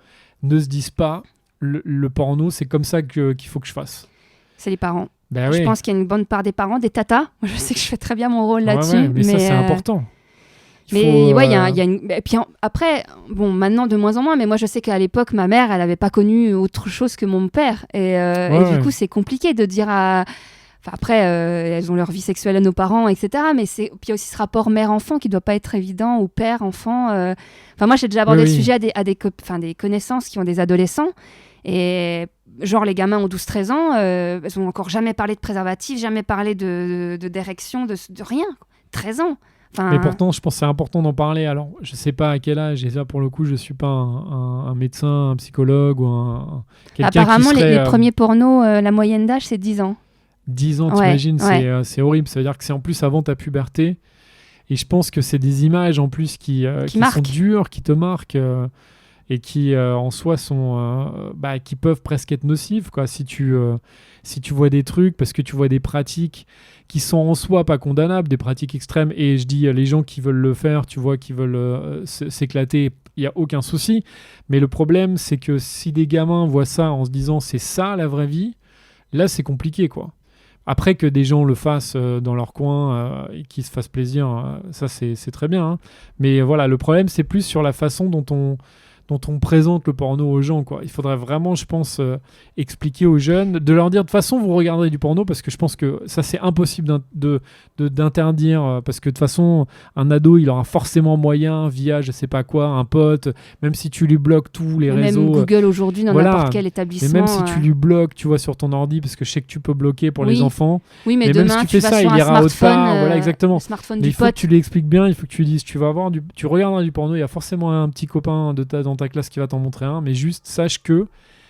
B: ne se disent pas le porno, c'est comme ça qu'il faut que je fasse.
A: C'est les parents.
B: Ben
A: je pense qu'il y a une bonne part des parents, des tatas. Moi, je sais que je fais très bien mon rôle là-dessus.
B: Ouais, mais ça, c'est important.
A: Mais ouais, il y a une... Et puis après, bon, maintenant de moins en moins, mais moi je sais qu'à l'époque, ma mère, elle n'avait pas connu autre chose que mon père. Et du coup, c'est compliqué de dire à... Enfin, après, elles ont leur vie sexuelle à nos parents, etc. Mais puis il y a aussi ce rapport mère-enfant qui ne doit pas être évident, ou père-enfant. Enfin, moi, j'ai déjà abordé le sujet à des connaissances qui ont des adolescents. Et genre, les gamins ont 12-13 ans, ils n'ont encore jamais parlé de préservatif, jamais parlé d'érection, de rien. 13 ans. Enfin...
B: Mais pourtant, je pense que c'est important d'en parler. Alors, je ne sais pas à quel âge, et ça, pour le coup, je ne suis pas un médecin, un psychologue ou quelqu'un
A: apparemment,
B: qui serait...
A: les premiers pornos, la moyenne d'âge, c'est 10 ans.
B: 10 ans, t'imagines, c'est horrible. Ça veut dire que c'est en plus avant ta puberté. Et je pense que c'est des images en plus qui sont dures, qui te marquent et qui en soi sont qui peuvent presque être nocives, quoi. Si tu vois des trucs, parce que tu vois des pratiques qui sont en soi pas condamnables, des pratiques extrêmes, et je dis les gens qui veulent le faire, tu vois, qui veulent s'éclater, il n'y a aucun souci. Mais le problème, c'est que si des gamins voient ça en se disant c'est ça la vraie vie, là c'est compliqué, quoi. Après que des gens le fassent dans leur coin et qu'ils se fassent plaisir, ça c'est très bien. Hein. Mais voilà, le problème c'est plus sur la façon dont on présente le porno aux gens, quoi. Il faudrait vraiment, je pense, expliquer aux jeunes, de leur dire de toute façon vous regarderez du porno, parce que je pense que ça c'est impossible d'interdire, parce que de toute façon un ado il aura forcément moyen via je sais pas quoi, un pote, même si tu lui bloques tous les réseaux.
A: Même Google aujourd'hui dans n'importe quel établissement.
B: Mais même si tu lui bloques, tu vois, sur ton ordi, parce que je sais que tu peux bloquer pour les enfants.
A: Oui, mais
B: demain,
A: même
B: si tu fais ça, il ira autre part. Voilà, exactement.
A: Smartphone
B: mais il faut que tu lui expliques bien, il faut que tu lui dises tu regarderas du porno, il y a forcément un petit copain dans ta classe qui va t'en montrer un, mais juste sache que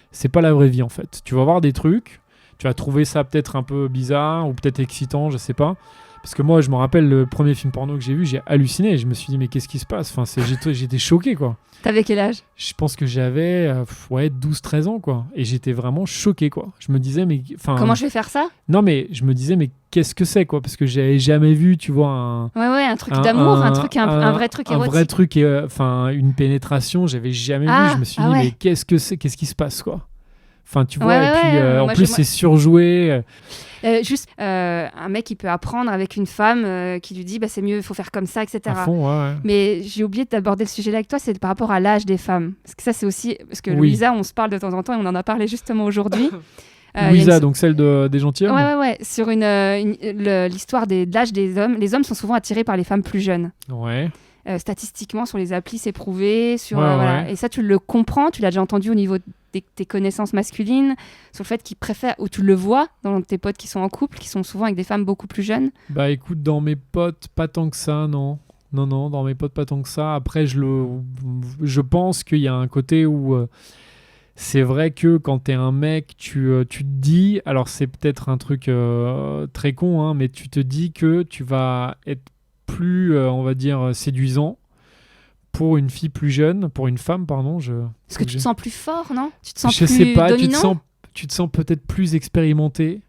B: c'est pas la vraie vie en fait. Tu vas voir des trucs, tu vas trouver ça peut-être un peu bizarre ou peut-être excitant, je sais pas. Parce que moi, je me rappelle le premier film porno que j'ai vu, j'ai halluciné. Je me suis dit, mais qu'est-ce qui se passe ? Enfin, j'étais choqué, quoi.
A: T'avais quel âge ?
B: Je pense que j'avais 12-13 ans, quoi. Et j'étais vraiment choqué, quoi. Je me disais, mais...
A: Comment je vais faire ça ?
B: Non, mais je me disais, mais qu'est-ce que c'est, quoi ? Parce que j'avais jamais vu, tu vois,
A: un truc d'amour, un vrai truc érotique.
B: Un vrai truc, une pénétration, j'avais jamais vu. Je me suis dit, mais qu'est-ce que c'est ? Qu'est-ce qui se passe, quoi ? Enfin, tu vois, et puis en plus, c'est surjoué.
A: Un mec qui peut apprendre avec une femme qui lui dit c'est mieux, il faut faire comme ça, etc.
B: À fond, ouais.
A: Mais j'ai oublié d'aborder le sujet là avec toi, c'est par rapport à l'âge des femmes. Parce que ça, c'est aussi... Parce que Louisa, on se parle de temps en temps et on en a parlé justement aujourd'hui.
B: Louisa, donc celle des gentilshommes.
A: Ouais. Sur l'histoire de l'âge des hommes. Les hommes sont souvent attirés par les femmes plus jeunes.
B: Ouais.
A: Statistiquement, sur les applis, c'est prouvé. Voilà. Et ça, tu le comprends, tu l'as déjà entendu au niveau tes connaissances masculines, sur le fait qu'ils préfèrent, ou tu le vois dans tes potes qui sont en couple, qui sont souvent avec des femmes beaucoup plus jeunes.
B: Bah écoute, dans mes potes, pas tant que ça, non. Non, dans mes potes, pas tant que ça. Après, je pense qu'il y a un côté où c'est vrai que quand t'es un mec, tu te dis, alors c'est peut-être un truc très con, hein, mais tu te dis que tu vas être plus, on va dire, séduisant pour une fille plus jeune, pour une femme, pardon.
A: Parce que tu te sens plus fort, non ? Tu te sens
B: plus
A: dominant ? Je sais pas,
B: tu te sens peut-être plus expérimenté.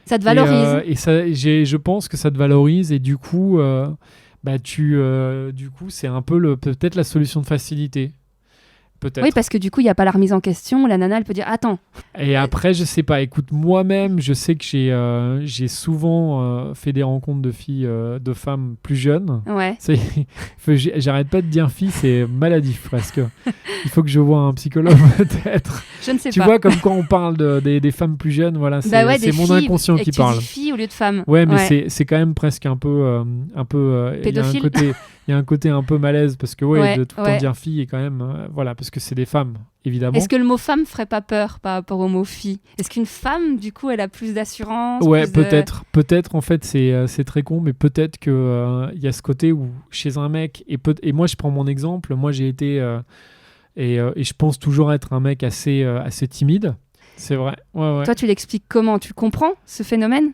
A: Ça te valorise.
B: Et ça, je pense que ça te valorise, et du coup, du coup c'est un peu peut-être la solution de facilité. Peut-être.
A: Oui, parce que du coup, il n'y a pas la remise en question. La nana, elle peut dire « Attends ».
B: Et après, je sais pas. Écoute, moi-même, je sais que j'ai souvent fait des rencontres de filles, de femmes plus jeunes.
A: Ouais.
B: J'arrête pas de dire fille, c'est maladif presque. Il faut que je voie un psychologue peut-être.
A: Je ne sais pas.
B: Tu vois, comme quand on parle des femmes plus jeunes, voilà, c'est mon inconscient qui parle.
A: Tu dis fille au lieu de femme.
B: Ouais, mais c'est quand même presque un peu
A: pédophile.
B: Il y a un côté un peu malaise parce que de tout le temps dire fille est quand même voilà, parce que c'est des femmes évidemment.
A: Est-ce que le mot femme ferait pas peur par rapport au mot fille ? Est-ce qu'une femme du coup elle a plus d'assurance ?
B: Ouais, peut-être en fait c'est très con, mais peut-être que il y a ce côté où chez un mec et moi je prends mon exemple, moi j'ai été et je pense toujours être un mec assez timide. C'est vrai. Ouais.
A: Toi, tu l'expliques comment? Tu comprends ce phénomène?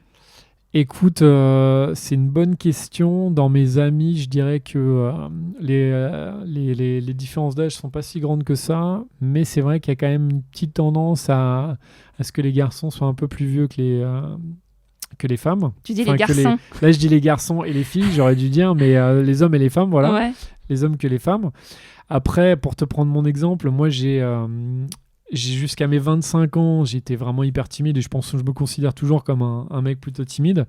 B: Écoute, c'est une bonne question. Dans mes amis, je dirais que les différences d'âge sont pas si grandes que ça, mais c'est vrai qu'il y a quand même une petite tendance à ce que les garçons soient un peu plus vieux que les femmes.
A: Tu dis les garçons.
B: Là, je dis les garçons et les filles, j'aurais dû dire, mais les hommes et les femmes, voilà.
A: Ouais.
B: Les hommes que les femmes. Après, pour te prendre mon exemple, moi, j'ai jusqu'à mes 25 ans, j'étais vraiment hyper timide et je pense que je me considère toujours comme un mec plutôt timide.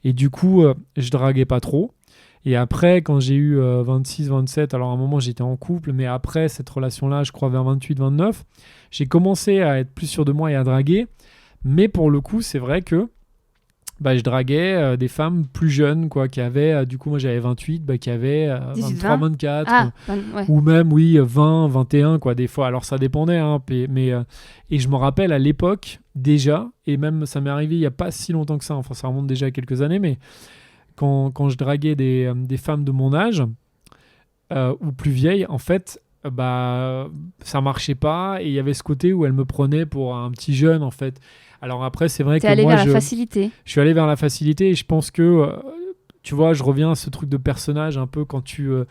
B: Et du coup, je draguais pas trop. Et après, quand j'ai eu 26, 27, alors à un moment, j'étais en couple, mais après cette relation-là, je crois vers 28, 29, j'ai commencé à être plus sûr de moi et à draguer. Mais pour le coup, c'est vrai que je draguais des femmes plus jeunes, quoi, qui avaient, du coup, moi j'avais 28, qui avaient 23, 24,
A: ouais.
B: ou même, oui, 20, 21, quoi, des fois. Alors ça dépendait, hein, mais et je me rappelle à l'époque, déjà, et même ça m'est arrivé il n'y a pas si longtemps que ça, enfin ça remonte déjà à quelques années, mais quand je draguais des femmes de mon âge, ou plus vieilles, en fait, ça marchait pas, et il y avait ce côté où elles me prenaient pour un petit jeune, en fait. Alors après, c'est vrai que
A: allé
B: moi,
A: vers la facilité.
B: Je suis allé vers la facilité et je pense que, tu vois, je reviens à ce truc de personnage un peu quand tu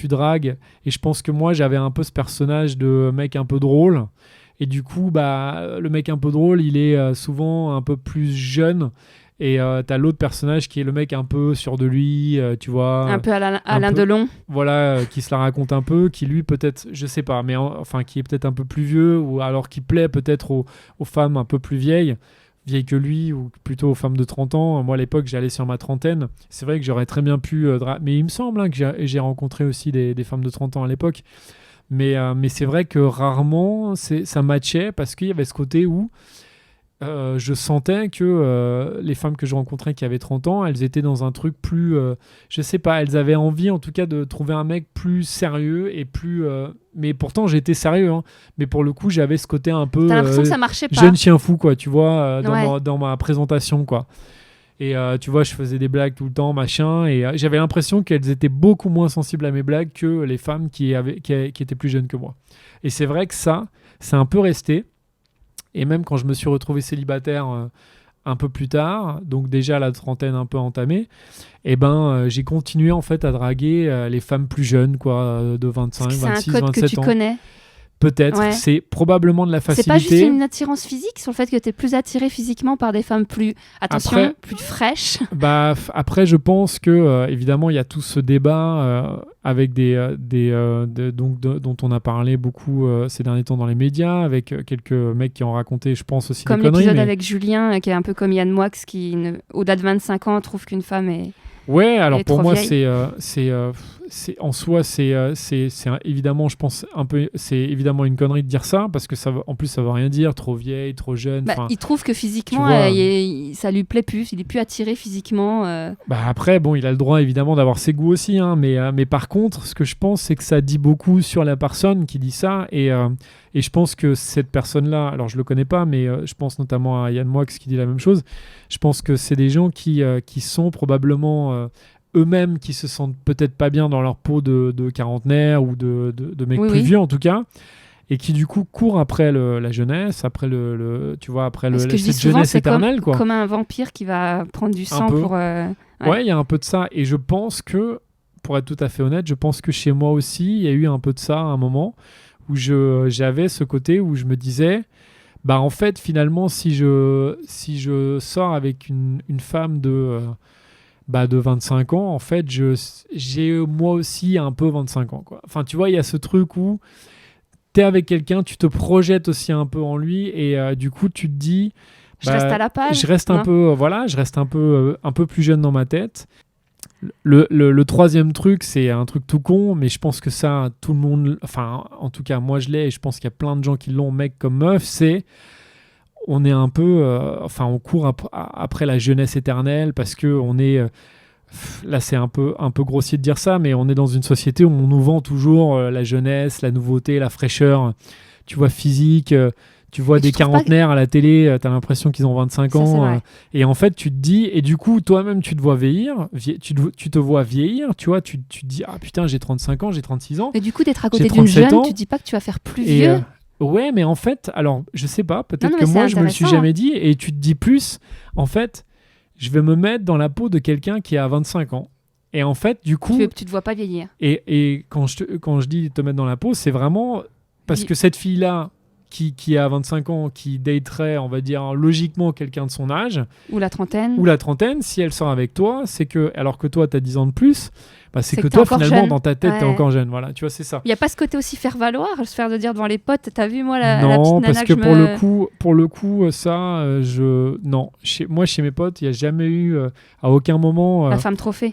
B: dragues. Et je pense que moi, j'avais un peu ce personnage de mec un peu drôle. Et du coup, le mec un peu drôle, il est souvent un peu plus jeune. Et t'as l'autre personnage qui est le mec un peu sûr de lui, tu vois.
A: Un peu Alain Delon.
B: Voilà, qui se la raconte un peu, qui lui peut-être, je sais pas, mais enfin qui est peut-être un peu plus vieux, ou alors qui plaît peut-être aux femmes un peu plus vieilles que lui, ou plutôt aux femmes de 30 ans. Moi à l'époque j'allais sur ma trentaine. C'est vrai que j'aurais très bien pu... mais il me semble que j'ai rencontré aussi des femmes de 30 ans à l'époque. Mais c'est vrai que rarement ça matchait, parce qu'il y avait ce côté où... je sentais que les femmes que je rencontrais qui avaient 30 ans, elles étaient dans un truc plus... je sais pas, elles avaient envie en tout cas de trouver un mec plus sérieux et plus... mais pourtant j'étais sérieux, hein, mais pour le coup j'avais ce côté un peu...
A: T'as l'impression que ça marchait pas.
B: Jeune chien fou, quoi, tu vois,
A: Ouais.
B: dans ma présentation, quoi. Et tu vois, je faisais des blagues tout le temps, machin, et j'avais l'impression qu'elles étaient beaucoup moins sensibles à mes blagues que les femmes qui étaient plus jeunes que moi. Et c'est vrai que ça, c'est un peu resté. Et même quand je me suis retrouvé célibataire un peu plus tard, donc déjà la trentaine un peu entamée, j'ai continué en fait à draguer les femmes plus jeunes, quoi, de 25, 26, 27 ans.
A: C'est un code que tu connais.
B: Peut-être,
A: Ouais.
B: c'est probablement de la facilité.
A: C'est pas juste une attirance physique sur le fait que tu es plus attiré physiquement par des femmes plus, attention, plus fraîches.
B: Après, je pense que évidemment, il y a tout ce débat avec dont on a parlé beaucoup ces derniers temps dans les médias, avec quelques mecs qui ont raconté, je pense aussi
A: comme
B: des conneries.
A: l'épisode avec Julien, qui est un peu comme Yann Moix, qui, au-delà de 25 ans, trouve qu'une femme est...
B: Ouais, alors pour moi,
A: vieille.
B: c'est en soi, c'est évidemment, je pense un peu, c'est évidemment une connerie de dire ça, parce que en plus ça veut rien dire, trop vieille, trop jeune.
A: Il trouve que physiquement, ça lui plaît plus, il est plus attiré physiquement.
B: Après, bon, il a le droit évidemment d'avoir ses goûts aussi, hein, mais par contre, ce que je pense, c'est que ça dit beaucoup sur la personne qui dit ça, et je pense que cette personne-là, alors je le connais pas, mais je pense notamment à Yann Moix qui dit la même chose. Je pense que c'est des gens qui sont probablement eux-mêmes, qui se sentent peut-être pas bien dans leur peau de quarantenaire ou de mecs plus vieux en tout cas, et qui du coup courent après la jeunesse, après tu vois, après cette jeunesse éternelle, quoi.
A: Comme un vampire qui va prendre du sang pour...
B: Ouais, il y a un peu de ça, et je pense que, pour être tout à fait honnête, je pense que chez moi aussi, il y a eu un peu de ça à un moment, où j'avais ce côté où je me disais... en fait, finalement, si je sors avec une femme de 25 ans, en fait, j'ai moi aussi un peu 25 ans, quoi. Enfin, tu vois, il y a ce truc où t'es avec quelqu'un, tu te projettes aussi un peu en lui, et du coup, tu te dis...
A: Je reste à la page.
B: Je reste un peu plus jeune dans ma tête. Le troisième truc, c'est un truc tout con, mais je pense que ça, tout le monde, enfin, en tout cas, moi je l'ai, et je pense qu'il y a plein de gens qui l'ont, mec comme meuf, on est un peu, on court après la jeunesse éternelle, parce que on est, là c'est un peu grossier de dire ça, mais on est dans une société où on nous vend toujours la jeunesse, la nouveauté, la fraîcheur, tu vois, physique. Tu vois des quarantenaires à la télé, t'as l'impression qu'ils ont 25 ans. Et en fait, tu te dis, et du coup, toi-même, tu te vois vieillir, tu te vois vieillir, tu vois, tu te dis, ah putain, j'ai 35 ans, j'ai 36 ans.
A: Et du coup, d'être à côté d'une jeune, tu te dis pas que tu vas faire plus vieux.
B: Ouais, mais en fait, alors, je sais pas, peut-être
A: Non,
B: que
A: mais
B: moi,
A: c'est
B: je me le suis
A: intéressant,
B: jamais dit, et tu te dis plus, en fait, je vais me mettre dans la peau de quelqu'un qui a 25 ans. Et en fait, du coup,
A: Tu te vois pas vieillir.
B: et quand je dis te mettre dans la peau, c'est vraiment parce
A: Vi-
B: que cette fille-là, qui a 25 ans, qui daterait, on va dire, logiquement quelqu'un de son âge,
A: Ou la trentaine.
B: ou la trentaine, si elle sort avec toi, c'est que, alors que toi, tu as 10 ans de plus, bah, c'est
A: C'est
B: que
A: que t'es
B: toi,
A: encore
B: finalement,
A: jeune.
B: dans ta tête, tu es
A: Ouais.
B: encore jeune. Voilà, tu vois, c'est ça.
A: Il y a pas ce côté aussi faire valoir, se faire de dire devant les potes, t'as vu moi la petite
B: Non,
A: nana
B: parce que
A: je
B: pour
A: me...
B: le coup, ça, non. Moi, chez mes potes, il n'y a jamais eu, à aucun moment.
A: La femme trophée.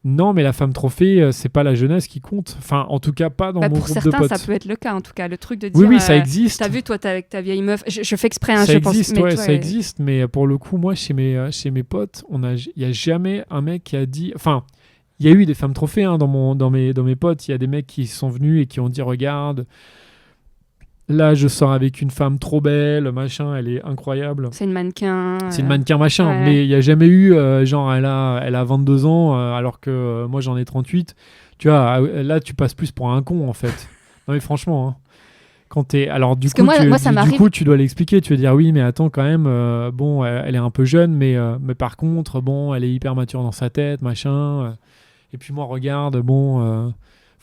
B: Non, mais la femme trophée, c'est pas la jeunesse qui compte. Enfin, en tout cas, pas dans
A: Bah,
B: mon
A: pour
B: groupe de
A: certains,
B: potes.
A: ça peut être le cas, en tout cas. Le truc de
B: Oui,
A: dire,
B: oui, ça existe.
A: t'as vu, toi, t'es avec ta vieille meuf. Je fais exprès, hein,
B: Ça
A: je pense.
B: existe,
A: Mais
B: ouais,
A: toi,
B: ça existe. Mais pour le coup, moi, chez mes potes, il n'y a jamais un mec qui a dit. Enfin, il y a eu des femmes trophées hein, dans mes potes. Il y a des mecs qui sont venus et qui ont dit regarde, là, je sors avec une femme trop belle, machin, elle est incroyable.
A: c'est une mannequin.
B: C'est une mannequin machin,
A: ouais.
B: mais il n'y a jamais eu, genre, elle a 22 ans, alors que moi j'en ai 38. Tu vois, là, tu passes plus pour un con, en fait. Non, mais franchement, hein. Quand t'es... Alors, du
A: Parce que
B: coup,
A: moi, ça
B: du
A: m'arrive.
B: coup, tu dois l'expliquer. Tu vas dire, oui, mais attends, quand même, bon, elle est un peu jeune, mais par contre, bon, elle est hyper mature dans sa tête, machin. Et puis moi, regarde, bon...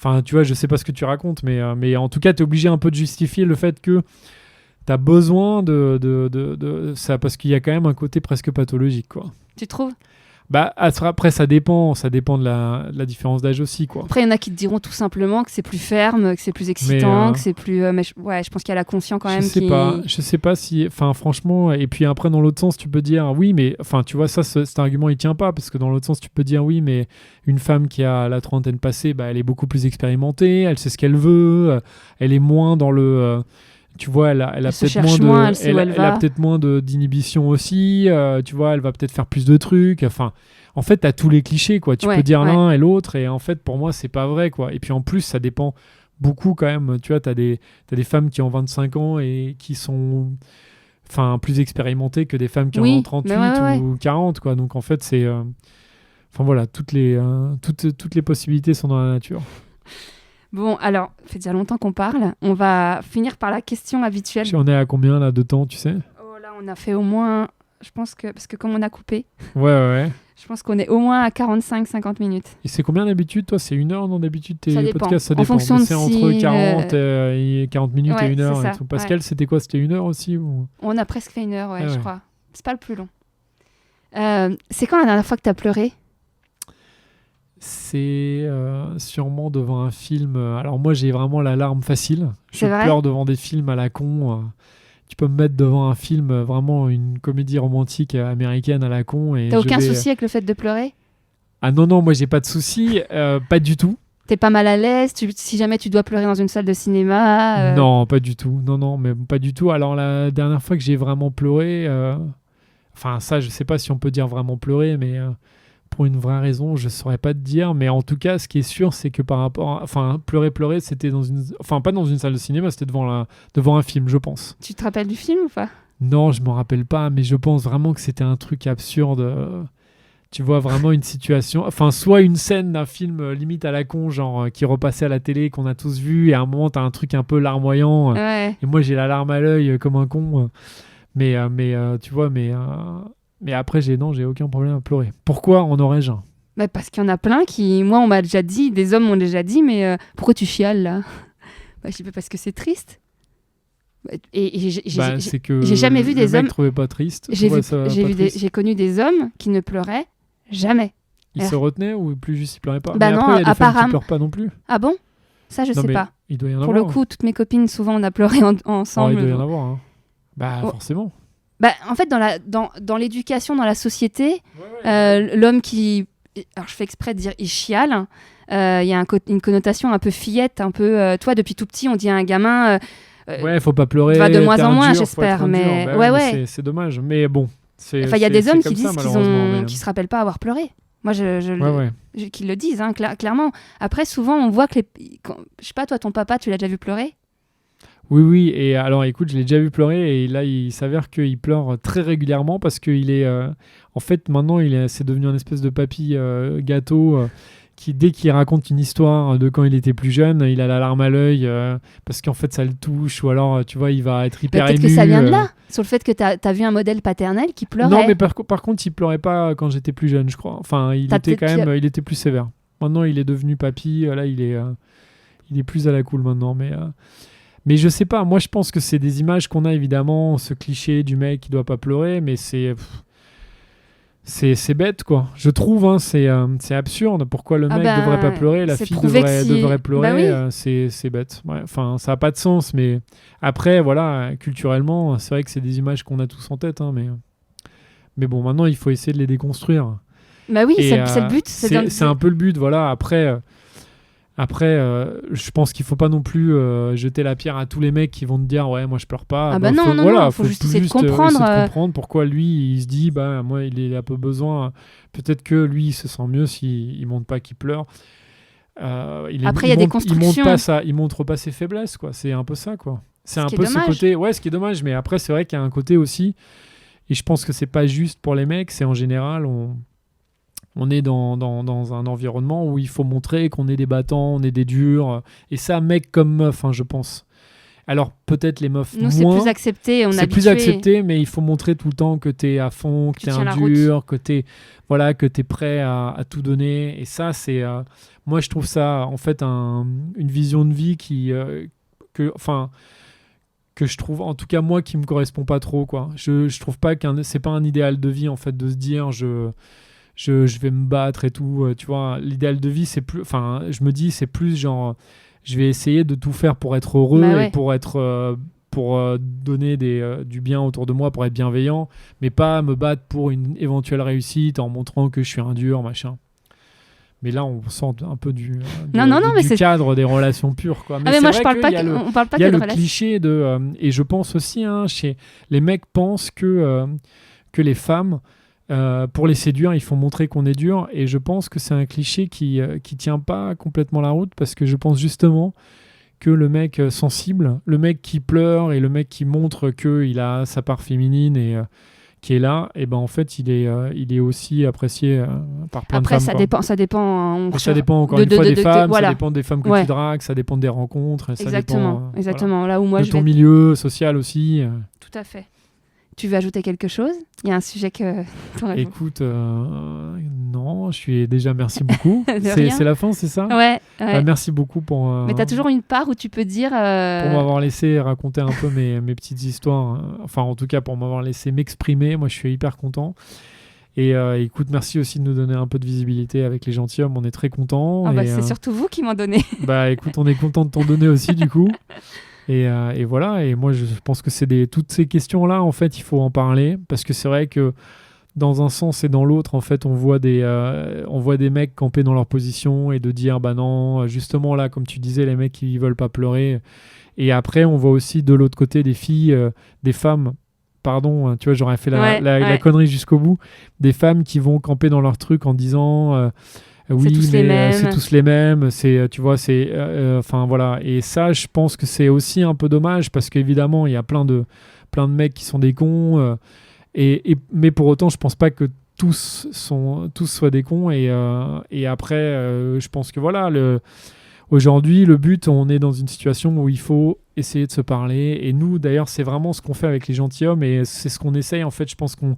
B: Enfin, tu vois, je sais pas ce que tu racontes, mais en tout cas, tu es obligé un peu de justifier le fait que tu as besoin de ça, parce qu'il y a quand même un côté presque pathologique, quoi.
A: Tu trouves?
B: Bah, après, ça dépend de la différence d'âge aussi, quoi.
A: Après, il y en a qui te diront tout simplement que c'est plus ferme, que c'est plus excitant,
B: Mais,
A: que c'est plus. Mais ouais, je pense qu'il y a la conscience quand même
B: je sais pas si, enfin, franchement, et puis après, dans l'autre sens, tu peux dire, oui, mais, enfin, tu vois, cet argument, il tient pas, parce que dans l'autre sens, tu peux dire, oui, mais une femme qui a la trentaine passée, bah, elle est beaucoup plus expérimentée, elle sait ce qu'elle veut, elle est moins dans le. Tu vois, elle a
A: se
B: peut-être
A: cherche
B: moins
A: moins, elle sait où elle
B: a
A: va.
B: peut-être moins d'inhibition aussi. Tu vois, elle va peut-être faire plus de trucs. Enfin, en fait, t'as tous les clichés, quoi. Tu
A: Ouais,
B: peux dire
A: ouais.
B: l'un et l'autre, et en fait, pour moi, c'est pas vrai, quoi. Et puis en plus, ça dépend beaucoup quand même. Tu vois, t'as des femmes qui ont 25 ans et qui sont, enfin, plus expérimentées que des femmes qui en
A: Oui,
B: ont 38
A: mais ouais.
B: ou 40, quoi. Donc en fait, c'est, enfin voilà, toutes les possibilités sont dans la nature.
A: Bon, alors, ça fait déjà longtemps qu'on parle. On va finir par la question habituelle.
B: On est à combien là de temps, tu sais?
A: Oh là, on a fait au moins. Je pense que. Parce que comme on a coupé,
B: Ouais.
A: je pense qu'on est au moins à 45-50 minutes.
B: Et c'est combien d'habitude, toi? C'est 1 heure, non, d'habitude, tes
A: Ça dépend.
B: podcasts? Ça
A: En
B: dépend.
A: fonction
B: Mais
A: de
B: c'est
A: si,
B: entre 40, et 40 minutes
A: ouais,
B: et 1 heure.
A: c'est
B: Et
A: ça,
B: tout. Pascal,
A: ouais.
B: c'était quoi? C'était 1 heure aussi ou...
A: On a presque fait 1 heure, ouais,
B: Ah
A: je
B: ouais.
A: crois. C'est pas le plus long. C'est quand la dernière fois que t'as pleuré?
B: C'est sûrement devant un film. Alors moi, j'ai vraiment la larme facile. Je
A: C'est vrai?
B: pleure devant des films à la con. Tu peux me mettre devant un film, vraiment une comédie romantique américaine à la con. Et
A: T'as
B: je
A: aucun
B: vais...
A: souci avec le fait de pleurer?
B: Ah non, moi, j'ai pas de souci. Pas du tout.
A: T'es pas mal à l'aise? Si jamais tu dois pleurer dans une salle de cinéma?
B: Non, pas du tout. Non, mais pas du tout. Alors la dernière fois que j'ai vraiment pleuré, enfin ça, je sais pas si on peut dire vraiment pleurer, mais pour une vraie raison, je saurais pas te dire. Mais en tout cas, ce qui est sûr, c'est que par rapport, enfin pleurer, c'était enfin pas dans une salle de cinéma, c'était devant un film, je pense.
A: Tu te rappelles du film ou pas?
B: Non, je m'en rappelle pas, mais je pense vraiment que c'était un truc absurde. Tu vois vraiment une situation, enfin soit une scène d'un film limite à la con, genre qui repassait à la télé, qu'on a tous vu, et à un moment t'as un truc un peu larmoyant,
A: Ouais.
B: et moi j'ai la larme à l'œil comme un con, mais tu vois, mais après j'ai aucun problème à pleurer. Pourquoi en aurais-je un?
A: Bah parce qu'il y en a plein qui, moi on m'a déjà dit, des hommes m'ont déjà dit, mais pourquoi tu chiales là? Bah je sais pas, parce que c'est triste. Et
B: C'est que
A: j'ai jamais vu
B: le
A: des
B: mec
A: hommes-
B: trouvait pas triste.
A: j'ai
B: trouvait ça pas triste.
A: j'ai connu des hommes qui ne pleuraient jamais.
B: Il se retenait ou plus juste il pleurait pas?
A: Bah
B: Mais
A: non,
B: après il y a des femmes qui
A: apparemment.
B: pleurent pas non plus.
A: Ah bon? Ça je
B: Non,
A: sais
B: mais
A: pas.
B: il doit y en
A: Pour
B: avoir.
A: le coup, toutes mes copines, souvent on a pleuré ensemble.
B: Il doit y en avoir. Hein. Bah
A: Oh.
B: forcément.
A: Bah, en fait, dans l'éducation, dans la société, l'homme qui... Alors, je fais exprès de dire il chiale. Il y a une connotation un peu fillette, un peu... toi, depuis tout petit, on dit à un gamin...
B: Ouais, faut pas pleurer.
A: va de moins
B: t'es
A: en
B: un
A: moins,
B: dur, faut
A: j'espère,
B: être un
A: mais-
B: dur. Bah
A: ouais,
B: oui,
A: ouais.
B: mais c'est dommage. Mais bon,
A: Enfin, il y a des hommes qui
B: comme ça,
A: disent
B: malheureusement, mais-
A: qu'ils se rappellent pas avoir pleuré. Moi,
B: Ouais.
A: qu'ils le disent, hein, clairement. Après, souvent, on voit que je sais pas, toi, ton papa, tu l'as déjà vu pleurer?
B: Oui. Et alors, écoute, je l'ai déjà vu pleurer. Et là, il s'avère qu'il pleure très régulièrement parce qu'il est. En fait, maintenant, c'est devenu un espèce de papy gâteau dès qu'il raconte une histoire de quand il était plus jeune, il a la larme à l'œil parce qu'en fait ça le touche, ou alors tu vois, il va être hyper ému.
A: Peut-être que ça vient de là, sur le fait que t'as vu un modèle paternel qui pleurait.
B: Non, mais par contre, il pleurait pas quand j'étais plus jeune, je crois. Enfin, il était plus sévère. Maintenant, il est devenu papy. Là, il est plus à la cool maintenant. Mais je sais pas. Moi, je pense que c'est des images qu'on a, évidemment, ce cliché du mec qui doit pas pleurer, mais c'est bête, quoi. Je trouve, hein, c'est absurde. Pourquoi le mec devrait pas pleurer, la fille devrait pleurer,
A: oui.
B: c'est bête. Ouais, enfin, ça a pas de sens, mais après, voilà, culturellement, c'est vrai que c'est des images qu'on a tous en tête, hein, mais bon, maintenant, il faut essayer de les déconstruire.
A: Bah oui, c'est le but.
B: C'est un peu le but, voilà. Après, je pense qu'il faut pas non plus jeter la pierre à tous les mecs qui vont te dire ouais, moi je pleure pas.
A: Ah bah non, faut juste essayer de comprendre.
B: Pourquoi lui il se dit bah moi il a peu besoin. Peut-être que lui il se sent mieux s'il montre pas qu'il pleure.
A: Après il y a des constructions.
B: Il montre pas ses faiblesses, quoi. C'est un peu ça, quoi. C'est un
A: peu
B: ce côté, ouais, ce qui est dommage. Mais après c'est vrai qu'il y a un côté aussi, et je pense que c'est pas juste pour les mecs. C'est en général on est dans un environnement où il faut montrer qu'on est des battants, on est des durs. Et ça, mec comme meuf, hein, je pense. Alors, peut-être les meufs
A: nous,
B: moins.
A: C'est plus accepté, on est habitué.
B: C'est plus accepté, mais il faut montrer tout le temps que t'es à fond, que t'es un dur, que t'es prêt à tout donner. Et ça, c'est... moi, je trouve ça, en fait, une vision de vie que je trouve, en tout cas, moi, qui me correspond pas trop, quoi. Je trouve pas c'est pas un idéal de vie, en fait, de se dire... Je vais me battre et tout, tu vois. L'idéal de vie, c'est plus... Enfin, je me dis, c'est plus genre... Je vais essayer de tout faire pour être heureux et pour donner du bien autour de moi, pour être bienveillant, mais pas me battre pour une éventuelle réussite en montrant que je suis un dur, machin. Mais là, on sent un peu du cadre des relations pures, quoi.
A: Mais moi, on parle pas que de relations.
B: Il y a le cliché de... et je pense aussi, hein, les mecs pensent que les femmes... pour les séduire, il faut montrer qu'on est dur, et je pense que c'est un cliché qui tient pas complètement la route, parce que je pense justement que le mec sensible, le mec qui pleure et le mec qui montre qu'il a sa part féminine et qui est là, et ben en fait il est aussi apprécié par plein de femmes.
A: Après ça dépend.
B: Ça dépend encore une fois des femmes,
A: voilà.
B: Ça dépend des femmes que tu dragues, ça dépend des rencontres,
A: exactement.
B: Voilà.
A: Là où moi
B: de ton milieu social aussi.
A: Tout à fait. Tu veux ajouter quelque chose ? Il y a un sujet que...
B: Écoute, non, je suis déjà... Merci beaucoup. C'est la fin, c'est ça ?
A: Ouais.
B: Merci beaucoup pour...
A: Mais tu as toujours une part où tu peux dire...
B: Pour m'avoir laissé raconter un peu mes petites histoires. Enfin, en tout cas, pour m'avoir laissé m'exprimer. Moi, je suis hyper content. Et écoute, merci aussi de nous donner un peu de visibilité avec les gentilshommes. On est très contents.
A: C'est surtout vous qui m'en donnez.
B: Écoute, on est content de t'en donner aussi, du coup. Et voilà, et moi je pense que c'est toutes ces questions-là, en fait, il faut en parler, parce que c'est vrai que dans un sens et dans l'autre, en fait, on voit des mecs camper dans leur position et de dire, bah non, justement là, comme tu disais, les mecs qui veulent pas pleurer. Et après, on voit aussi de l'autre côté des filles, des femmes, pardon, tu vois, j'aurais fait la connerie jusqu'au bout, des femmes qui vont camper dans leur truc en disant... oui, c'est tous les mêmes. Tu vois, enfin voilà. Et ça, je pense que c'est aussi un peu dommage, parce qu'évidemment, il y a plein de mecs qui sont des cons. Mais pour autant, je pense pas que tous soient des cons. Et après, je pense que voilà, aujourd'hui, le but, on est dans une situation où il faut essayer de se parler. Et nous, d'ailleurs, c'est vraiment ce qu'on fait avec les gentilshommes, et c'est ce qu'on essaye. En fait, je pense qu'on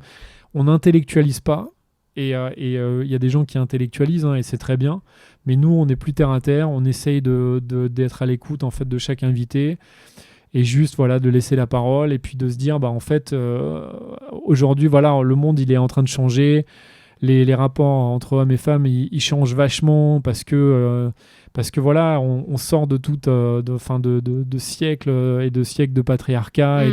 B: n'intellectualise pas. Et il y a des gens qui intellectualisent, hein, et c'est très bien, mais nous on est plus terre à terre, on essaye d'être à l'écoute, en fait, de chaque invité, et juste voilà, de laisser la parole, et puis de se dire en fait aujourd'hui voilà, le monde il est en train de changer, les rapports entre hommes et femmes ils changent vachement, parce que voilà, on sort de de siècles et de siècles de patriarcat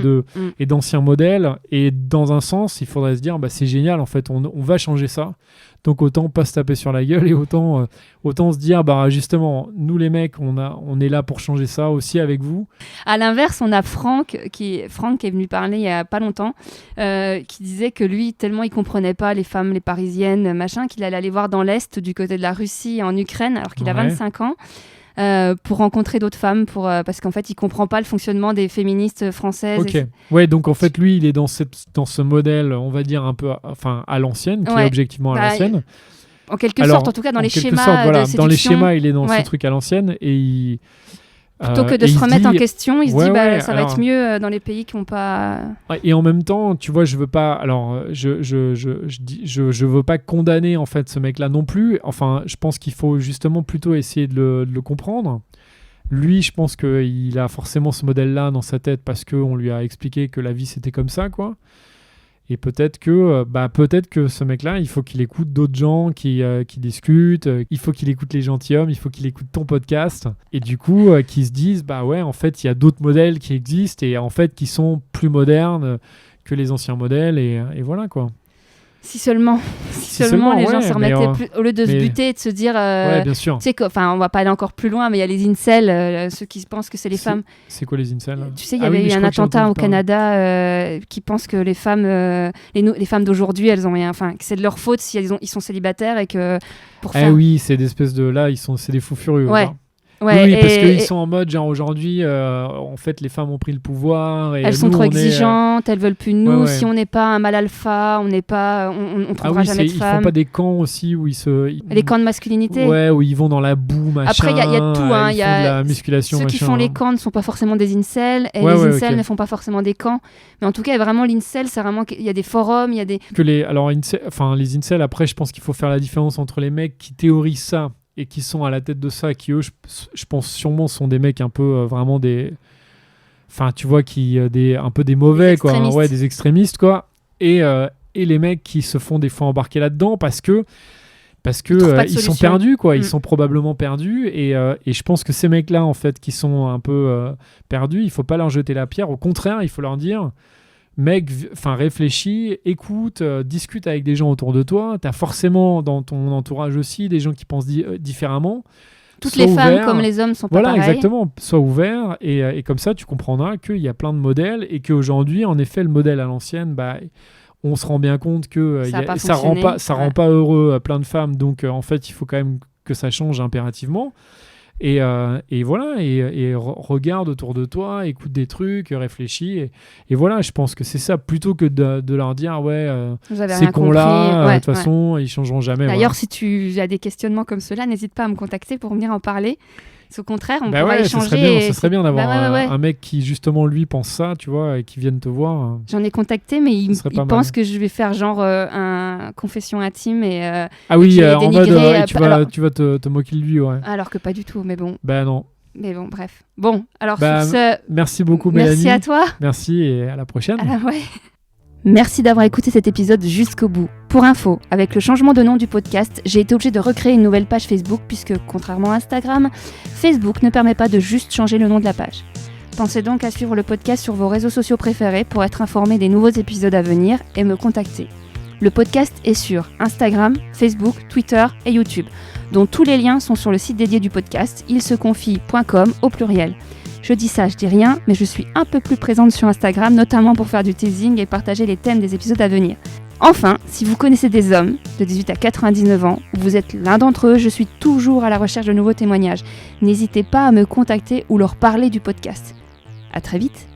B: et d'anciens modèles, et dans un sens il faudrait se dire c'est génial, en fait, on va changer ça, donc autant pas se taper sur la gueule, et autant se dire justement, nous les mecs, on est là pour changer ça aussi avec vous.
A: À l'inverse, on a Franck qui est venu parler il y a pas longtemps, qui disait que lui, tellement il comprenait pas les femmes, les parisiennes, machin, qu'il allait aller voir dans l'Est, du côté de la Russie, en Ukraine, alors qu'il a 25 ans, pour rencontrer d'autres femmes, parce qu'en fait il comprend pas le fonctionnement des féministes françaises.
B: Ouais, donc en fait lui il est dans ce modèle, on va dire un peu à l'ancienne, qui est objectivement à l'ancienne.
A: En quelque sorte, en tout cas dans les schémas
B: voilà,
A: de séduction.
B: Dans les schémas, il est dans
A: Ouais.
B: ce truc à l'ancienne et
A: Plutôt que de
B: et
A: se
B: il
A: remettre en
B: dit-
A: question, il se
B: Ouais,
A: dit
B: ouais,
A: ça va
B: alors-
A: être mieux dans les pays qui n'ont pas.
B: Ouais, et en même temps, tu vois, je veux pas. Alors, je veux pas condamner en fait ce mec-là non plus. Enfin, je pense qu'il faut justement plutôt essayer de le comprendre. Lui, je pense qu'il a forcément ce modèle-là dans sa tête parce qu'on lui a expliqué que la vie c'était comme ça, quoi. Et peut-être que ce mec-là, il faut qu'il écoute d'autres gens qui discutent, il faut qu'il écoute les gentilshommes, il faut qu'il écoute ton podcast, et du coup, qu'ils se disent, bah ouais, en fait, il y a d'autres modèles qui existent, et en fait, qui sont plus modernes que les anciens modèles, et voilà, quoi.
A: Si seulement les gens se
B: mais,
A: remettaient plus, au lieu de se
B: mais-
A: buter et de se dire.
B: Ouais, bien sûr.
A: Tu sais enfin, on va pas aller encore plus loin, mais il y a les incels, ceux qui pensent que c'est les femmes.
B: C'est quoi les incels?
A: Tu sais, il y avait eu un attentat au Canada qui pense que les femmes, les femmes d'aujourd'hui, elles ont rien. Enfin, que c'est de leur faute si ils sont célibataires et que pour faire.
B: Oui, c'est des espèces de là, c'est des fous furieux.
A: Ouais.
B: Genre.
A: Ouais,
B: oui, parce qu'ils sont en mode genre aujourd'hui, en fait, les femmes ont pris le pouvoir et
A: elles sont
B: nous,
A: trop
B: on
A: exigeantes, elles veulent plus de nous.
B: Ouais, ouais.
A: Si on n'est pas un mâle alpha, on trouvera jamais de
B: ils font
A: femmes.
B: pas des camps aussi où
A: Les camps de masculinité.
B: Ouais, où ils vont dans la boue, machin.
A: Après, il y a tout. Hein.
B: Ils font de la musculation,
A: ceux qui
B: machin,
A: font les
B: hein.
A: camps ne sont pas forcément des incels, et
B: Ouais,
A: les
B: ouais,
A: incels
B: ok.
A: ne font pas forcément des camps. Mais en tout cas, vraiment, l'incel, c'est vraiment qu'il y a des forums, il y a des.
B: Les incels, après, je pense qu'il faut faire la différence entre les mecs qui théorisent ça et qui sont à la tête de ça, qui eux, je pense sûrement sont des mecs un peu vraiment des. Enfin, tu vois, un peu des mauvais,
A: Des
B: quoi.
A: extrémistes.
B: Ouais, des extrémistes, quoi. Et les mecs qui se font des fois embarquer là-dedans parce que
A: trouvent pas de
B: ils sont
A: solution.
B: perdus, quoi. Ils
A: Mm.
B: sont probablement perdus. Et je pense que ces mecs-là, en fait, qui sont un peu perdus, il faut pas leur jeter la pierre. Au contraire, il faut leur dire. Mec, réfléchis, écoute, discute avec des gens autour de toi. Tu as forcément dans ton entourage aussi des gens qui pensent différemment.
A: Toutes
B: Sois
A: les femmes
B: ouvert.
A: comme les hommes sont pas
B: Voilà,
A: pareilles.
B: exactement. Sois ouvert et comme ça, tu comprendras qu'il y a plein de modèles et qu'aujourd'hui, en effet, le modèle à l'ancienne, on se rend bien compte que
A: Ça
B: rend pas heureux à plein de femmes. Donc, en fait, il faut quand même que ça change impérativement. Et voilà, et regarde autour de toi, écoute des trucs, réfléchis, et voilà, je pense que c'est ça, plutôt que de leur dire,
A: Vous avez
B: ces
A: rien compris.
B: cons-là, de
A: Ouais,
B: toute façon, ils changeront jamais.
A: D'ailleurs,
B: voilà.
A: si tu as des questionnements comme cela, n'hésite pas à me contacter pour venir en parler. Au contraire, on
B: Bah
A: pourra
B: ouais,
A: échanger.
B: ça serait bien d'avoir
A: ouais.
B: un mec qui, justement, lui, pense ça, tu vois, et qui vienne te voir.
A: J'en ai contacté, mais il
B: serait pas mal.
A: pense que je vais faire genre un confession intime et
B: Ah oui,
A: je vais
B: en mode,
A: dénigrer,
B: tu vas te moquer de lui, ouais.
A: alors que pas du tout. Mais bon,
B: Non.
A: bref. Bon, alors
B: Bah,
A: sur ce,
B: Merci beaucoup, Mélanie.
A: merci à toi.
B: Merci, et à la prochaine.
A: Ouais. Merci d'avoir écouté cet épisode jusqu'au bout. Pour info, avec le changement de nom du podcast, j'ai été obligée de recréer une nouvelle page Facebook puisque, contrairement à Instagram, Facebook ne permet pas de juste changer le nom de la page. Pensez donc à suivre le podcast sur vos réseaux sociaux préférés pour être informé des nouveaux épisodes à venir et me contacter. Le podcast est sur Instagram, Facebook, Twitter et YouTube, dont tous les liens sont sur le site dédié du podcast, ilseconfie.com au pluriel. Je dis ça, je dis rien, mais je suis un peu plus présente sur Instagram, notamment pour faire du teasing et partager les thèmes des épisodes à venir. Enfin, si vous connaissez des hommes de 18 à 99 ans, ou vous êtes l'un d'entre eux, je suis toujours à la recherche de nouveaux témoignages. N'hésitez pas à me contacter ou leur parler du podcast. À très vite.